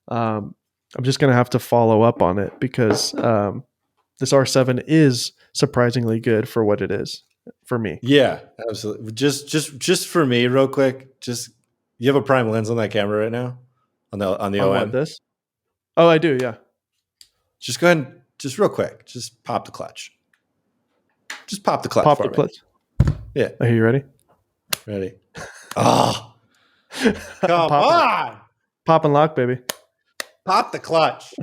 I'm just going to have to follow up on it because this R7 is surprisingly good for what it is for me. Yeah, absolutely. Just for me, real quick. Just you have a prime lens on that camera right now, on the On what, OM. this? Oh, I do. Yeah. Just go ahead and just real quick, just pop the clutch. Just pop the clutch Pop for the me. clutch. Yeah, Are you ready? ready. Oh, come on. Pop and lock, baby. Pop the clutch.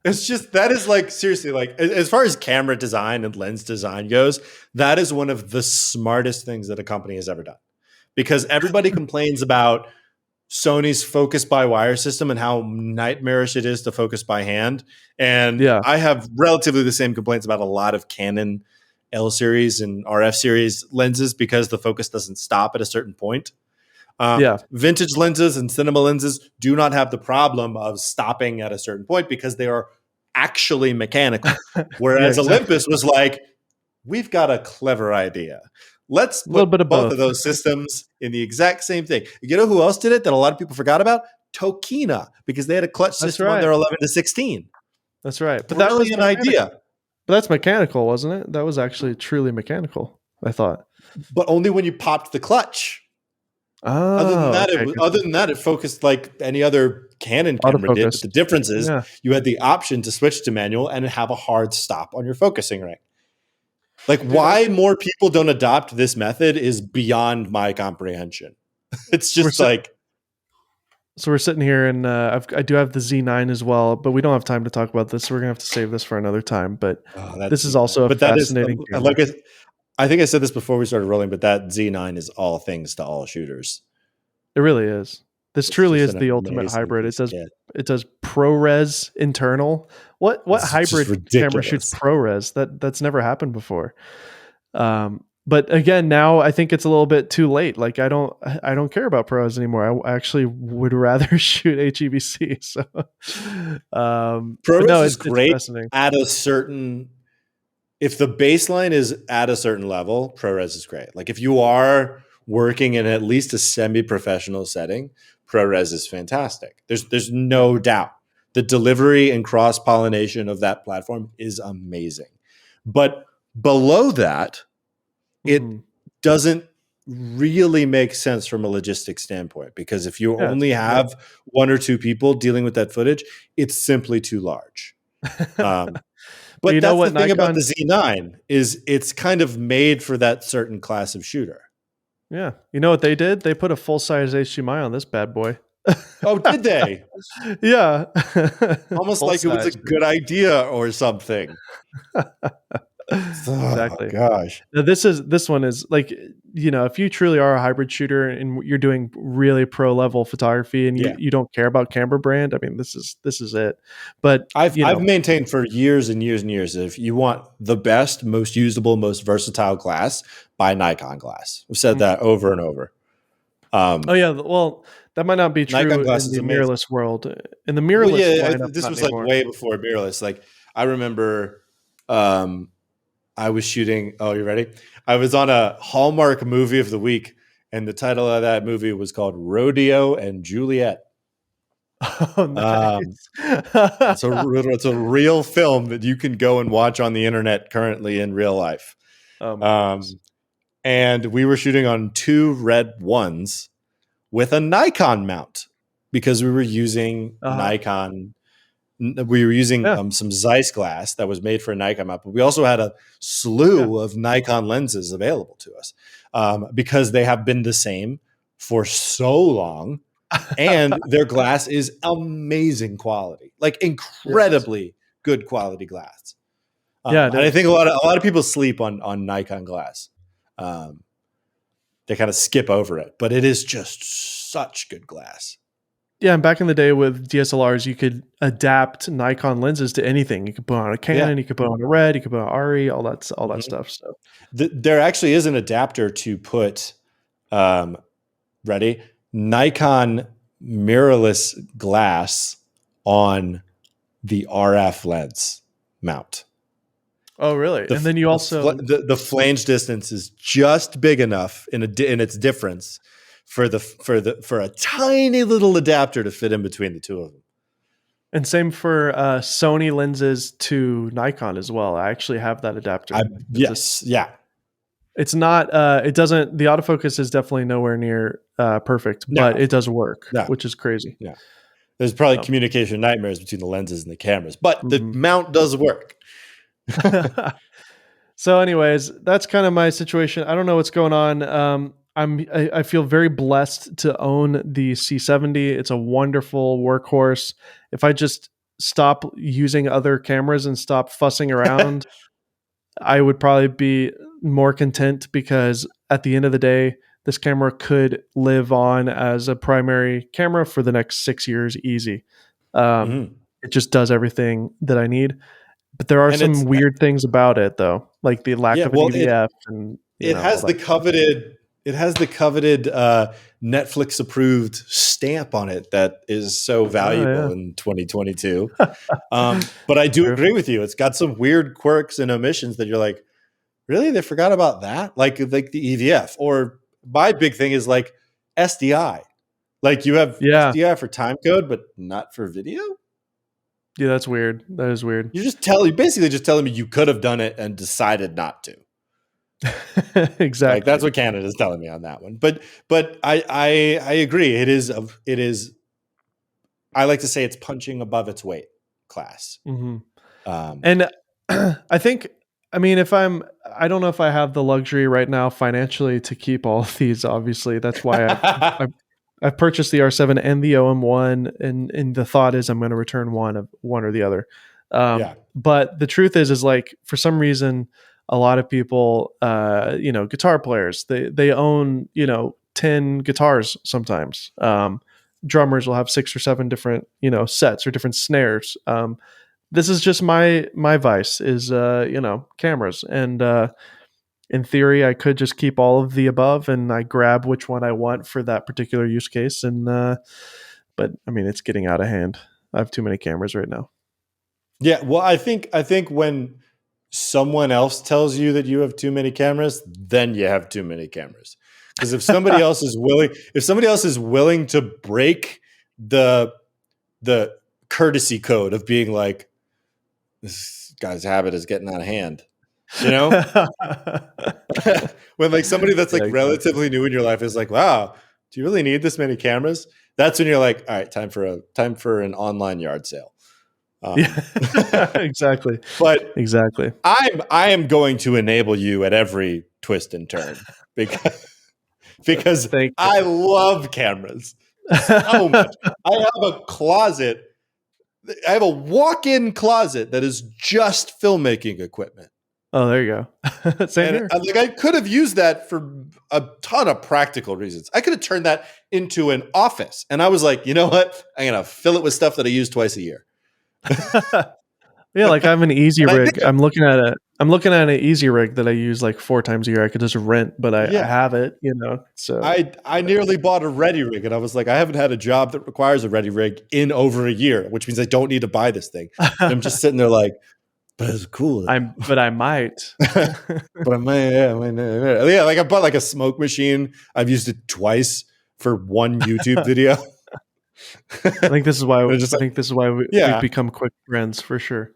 It's just that is like seriously like as far as camera design and lens design goes, that is one of the smartest things that a company has ever done. Because everybody complains about Sony's focus by wire system and how nightmarish it is to focus by hand. And Yeah. I have relatively the same complaints about a lot of Canon L series and RF series lenses because the focus doesn't stop at a certain point. Yeah. Vintage lenses and cinema lenses do not have the problem of stopping at a certain point because they are actually mechanical. Yeah, Whereas exactly. Olympus was like, we've got a clever idea. Let's A little put bit of both both. of those systems in the exact same thing. You know who else did it that a lot of people forgot about? Tokina, because they had a clutch That's system on right. their 11 to 16. That's right. But that was Brilliant mechanical. idea, But that's mechanical, wasn't it? That was actually truly mechanical, I thought. but only when you popped the clutch. Oh, okay, Other gotcha. than that, it focused like any other Canon camera did. But Autofocus. the difference is Yeah. you had the option to switch to manual and have a hard stop on your focusing ring. Like Dude, I why think more people don't adopt this method is beyond my comprehension. It's we're just sit like, so we're sitting here and I do have the Z9 as well, but we don't have time to talk about this. So we're going to have to save this for another time, but oh, that this is Z9. also a But that is fascinating like camera. I think I said this before we started rolling, but that Z9 is all things to all shooters. It really is. This It's truly just is an the ultimate amazing hybrid. piece of kit. It does ProRes internal. What It's just hybrid camera shoots ridiculous. ProRes? That's never happened before. But again, now I think it's a little bit too late. Like I don't care about ProRes anymore. I actually would rather shoot HEVC. So, but no, ProRes is it's great fascinating. at a certain. If the baseline is at a certain level, ProRes is great. Like if you are working in at least a semi-professional setting, ProRes is fantastic. There's Yeah. no doubt. The delivery and cross-pollination of that platform is amazing. But below that, it Mhm. doesn't really make sense from a logistics standpoint because if you Yeah, it's only too big. have one or two people dealing with that footage, it's simply too large. Um, But you but know that's the what, thing about the Nikon? Z9 is it's kind of made for that certain class of shooter. Yeah, you know what they did? They put a full size HDMI on this bad boy. Oh, did they? Yeah, Almost full like it was a size, dude. good idea or something. Oh Exactly. gosh. Now this one is like, you know, if you truly are a hybrid shooter and you're doing really pro level photography and Yeah. you don't care about camera brand, I mean, this is it. But you I've know, maintained for years and years and years that if you want the best, most usable, most versatile glass, buy Nikon glass. We've said mm, that over and over. oh Um, yeah, well, that might not be Nikon true glass in is the amazing. mirrorless world. In the Well, mirrorless yeah, lineup, this not was like anymore. way before mirrorless. Like I remember, um, I was shooting. Oh, you ready? I was on a Hallmark movie of the week, and the title of that movie was called Rodeo and Juliet. Oh, Um, nice. it's a real film that you can go and watch on the internet currently in real life. Oh my goodness. Um, and we were shooting on two red ones with a Nikon mount because we were using Uh-huh. Nikon. We were using Yeah. some Zeiss glass that was made for a Nikon mount, but we also had a Yeah. slew of Nikon lenses available to us because they have been the same for so long, and their glass is amazing quality, like Yes. incredibly good quality glass. Yeah, it And I is. think a lot of people sleep on Nikon glass. Um, they kind of skip over it, but it is just such good glass. Yeah, and back in the day with DSLRs, you could adapt Nikon lenses to anything. You could put on a Yeah. Canon, you could put on a Red, you could put on RE, all that Mhm. stuff. So There actually is an adapter to put um, ready Nikon mirrorless glass on the RF lens mount. oh, really? And then you also The flange distance is just big enough in its difference for a tiny little adapter to fit in between the two of them. and same for Sony lenses to Nikon as well. I actually have that I adapter. yes, yeah, It's not it doesn't the autofocus is definitely nowhere near perfect, no, but it does work, no, which is crazy. no. There's probably So, communication nightmares between the lenses and the cameras, but the mhm. mount does work. So, anyways, that's kind of my situation. I don't know what's going on. I feel very blessed to own the C70. It's a wonderful workhorse. If I just stop using other cameras and stop fussing around, I would probably be more content because at the end of the day, this camera could live on as a primary camera for the next 6 years, easy. Um, Mhm. it just does everything that I need. But there are And some it's weird things about it, though, like the lack yeah, of an well, EVF and it all has the that stuff. coveted it has the coveted Netflix approved stamp on it that is so Oh valuable in 2022. But I do yeah. agree with you. It's got some weird quirks and omissions that you're like, really? They forgot about that? Like the EVF. Or my big thing is like SDI. Like you have Yeah. SDI for time code, but not for video. Yeah, that's weird. That is weird. You basically just telling me you could have done it and decided not to. Like Exactly. that's what Canada is telling me on that one. But I agree. It is. I like to say it's punching above its weight class. Hmm. Um, And I think, I mean, I don't know if I have the luxury right now financially to keep all of these. Obviously, that's why I've purchased the R7 and the OM-1, and the thought is I'm going to return one or the other. yeah, But the truth is like for some reason, a lot of people, guitar players, they own 10 guitars sometimes. Drummers will have 6 or 7 different sets or different snares. This is just my vice is cameras, and in theory I could just keep all of the above and I grab which one I want for that particular use case, and but I mean it's getting out of hand. I have too many cameras right now. yeah. Well, I think when someone else tells you that you have too many cameras, then you have too many cameras. Because if somebody else is willing to break the the courtesy code of being like, this guy's habit is getting out of hand, you know, when like somebody that's Yeah, like exactly. relatively new in your life is like, wow, do you really need this many cameras? That's when you're like, all right, time for an online yard sale. Um, Yeah. Exactly. but Exactly. I am going to enable you at every twist and turn because because Thank you. I love cameras so much. I have a closet. I have a walk-in closet that is just filmmaking equipment. Oh, there you go. Same And here. like I could have used that for a ton of practical reasons. I could have turned that into an office. And I was like, you know what? I'm gonna fill it with stuff that I use twice a year. Yeah, like I have an easy And I rig. did. I'm looking at an easy rig that I use like 4 times a year. I could just rent, but I Yeah. have it. So I nearly bought a ready rig and I was like, I haven't had a job that requires a ready rig in over a year, which means I don't need to buy this thing. And I'm just sitting there like, but it's cool though. but I might. But I might, yeah, like I bought like a smoke machine. I've used it twice for one YouTube video. I think this is why And it's just I like, think this is why we've yeah, become quick friends for sure.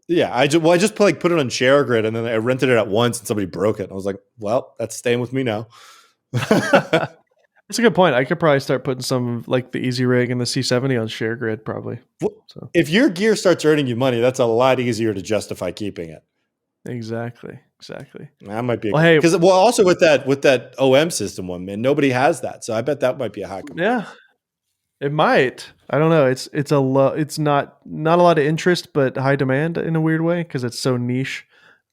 yeah. I just put it on share grid and then I rented it at once and somebody broke it. And I was like, well, that's staying with me now. That's a good point. I could probably start putting some of, like the Easy Rig and the C70 on share grid probably. So If your gear starts earning you money, that's a lot easier to justify keeping it. exactly. That might be a Well, good hey, because well, also with that OM system one, man, nobody has that. So I bet that might be a high component. yeah, it might. I don't know. It's not a lot of interest, but high demand in a weird way because it's so niche.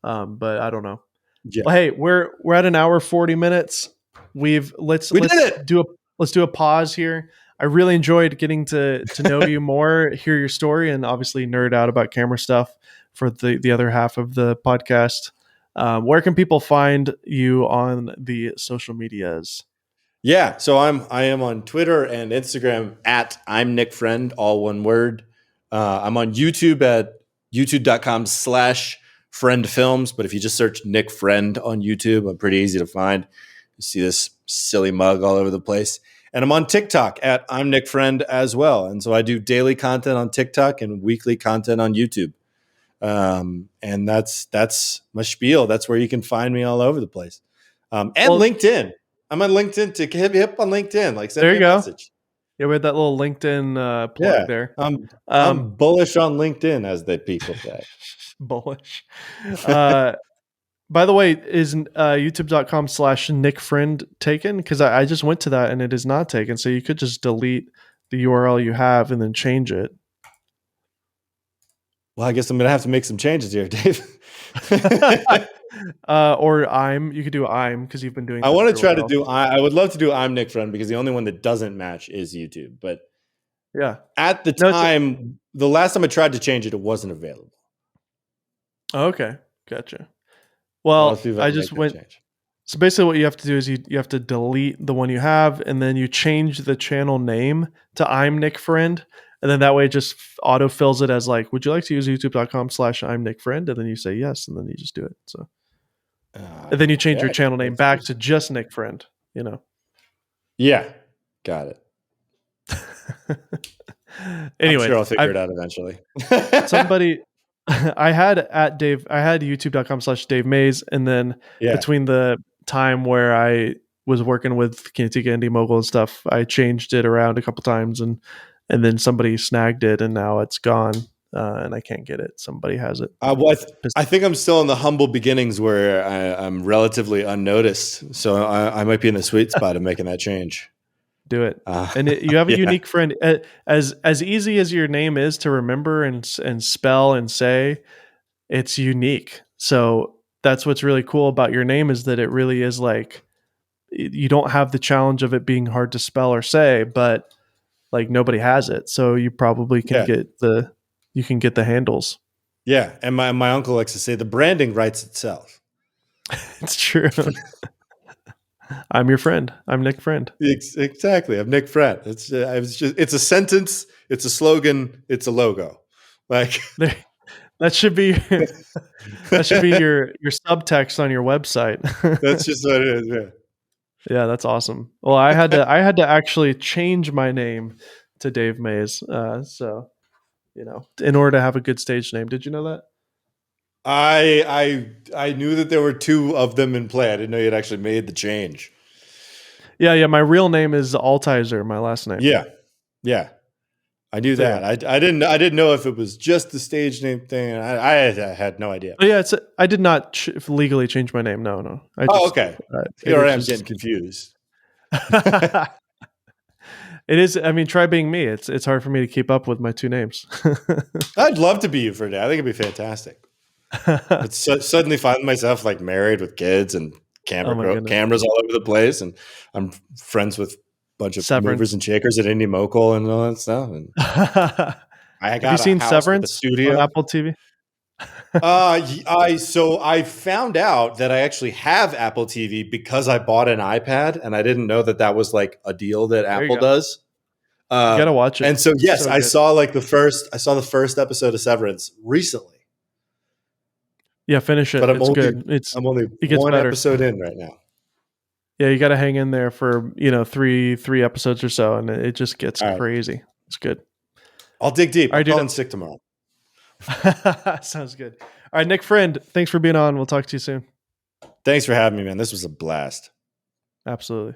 But I don't know. Yeah, Well, hey, we're at an hour 40 minutes. We've let's we did let's it. do a let's do a pause here. I really enjoyed getting to know you more, hear your story, and obviously nerd out about camera stuff for the other half of the podcast. Where can people find you on the social medias? Yeah, so I am on Twitter and Instagram at I'm Nick Friend, all one word. I'm on YouTube at youtube.com/friend films. But if you just search Nick Friend on YouTube, I'm pretty easy to find. You see this silly mug all over the place. And I'm on TikTok at I'm Nick Friend as well. And so I do daily content on TikTok and weekly content on YouTube. And that's my spiel. That's where you can find me all over the place. And Well, LinkedIn. I'm on LinkedIn to hit me up on LinkedIn. Like send there me you a go. message. Yeah, we had that little LinkedIn plug Yeah. there. I'm Um, bullish on LinkedIn, as the people say. bullish. Uh, by the way, is youtube.com/Nick Friend taken? Because I just went to that and it is not taken. So you could just delete the URL you have and then change it. Well, I guess I'm gonna have to make some changes here, Dave. Or you could do I'm because you've been doing I that want for to a try to while. do I would love to do I'm Nick Friend because the only one that doesn't match is YouTube. But Yeah. at the No, time, the last time I tried to change it, it wasn't available. okay. Gotcha. So I'll see Well, if I I can just make that went change. So basically, what you have to do is you have to delete the one you have, and then you change the channel name to I'm Nick Friend, and then that way it just auto fills it as like, would you like to use youtube.com/slash I'm Nick Friend, and then you say yes, and then you just do it. So and then you change your Okay. channel name That's back to interesting. just Nick Friend. You know. Yeah. Got it. I'm Anyway, sure I'll figure I've it out eventually. somebody I had youtube.com/slash Dave Mays, and then Yeah. between the time where I was working with Cantika Indie Mogul and stuff, I changed it around a couple times, and then somebody snagged it, and now it's gone, and I can't get it. Somebody has it. Well, Pissed I off. think I'm still in the humble beginnings where I'm relatively unnoticed. So I might be in the sweet spot of making that change. Do it. Uh, And you have a yeah. unique friend. As easy as your name is to remember and spell and say, it's unique. So that's what's really cool about your name, is that it really is like, you don't have the challenge of it being hard to spell or say, but like nobody has it. So you probably can Yeah. get the handles. Yeah. And my uncle likes to say the branding writes itself. It's true. I'm your friend. I'm Nick Friend. Exactly. I'm Nick Friend. It's a sentence, it's a slogan, it's a logo. Like There, that should be that should be your subtext on your website. that's just what it is. Yeah. Yeah, that's awesome. Well, I had to actually change my name to Dave Mays. So in order to have a good stage name. Did you know that? I knew that there were two of them in play. I didn't know you'd actually made the change. Yeah, yeah. My real name is Altizer, my last name. Yeah. Yeah. I knew So yeah. that. I didn't know if it was just the stage name thing. I had no idea. But yeah, I did not legally change my name. No, no. I Oh, just okay. it Here I is am getting just confused. it is. I mean, try being me. It's hard for me to keep up with my two names. I'd love to be you for a day. I think it'd be fantastic. But suddenly find myself like married with kids and Oh my goodness. cameras all over the place, and I'm friends with a bunch of movers Severance. and shakers at Indie Mogul and all that stuff. And Have I you got a seen house with a Severance on studio. Apple TV? I found out that I actually have Apple TV because I bought an iPad, and I didn't know that that was like a deal that There you Apple go. does. You got to watch it. And so It's yes, so good. I saw the first episode of Severance recently, Yeah, finish but it. It's good. I'm only It gets one better. episode in right now. Yeah, you got to hang in there for, three episodes or so, and it just gets All right, crazy. It's good. I'll dig deep. All I'll right, dude. call in sick tomorrow. Sounds good. All right, Nick Friend, thanks for being on. We'll talk to you soon. Thanks for having me, man. This was a blast. Absolutely.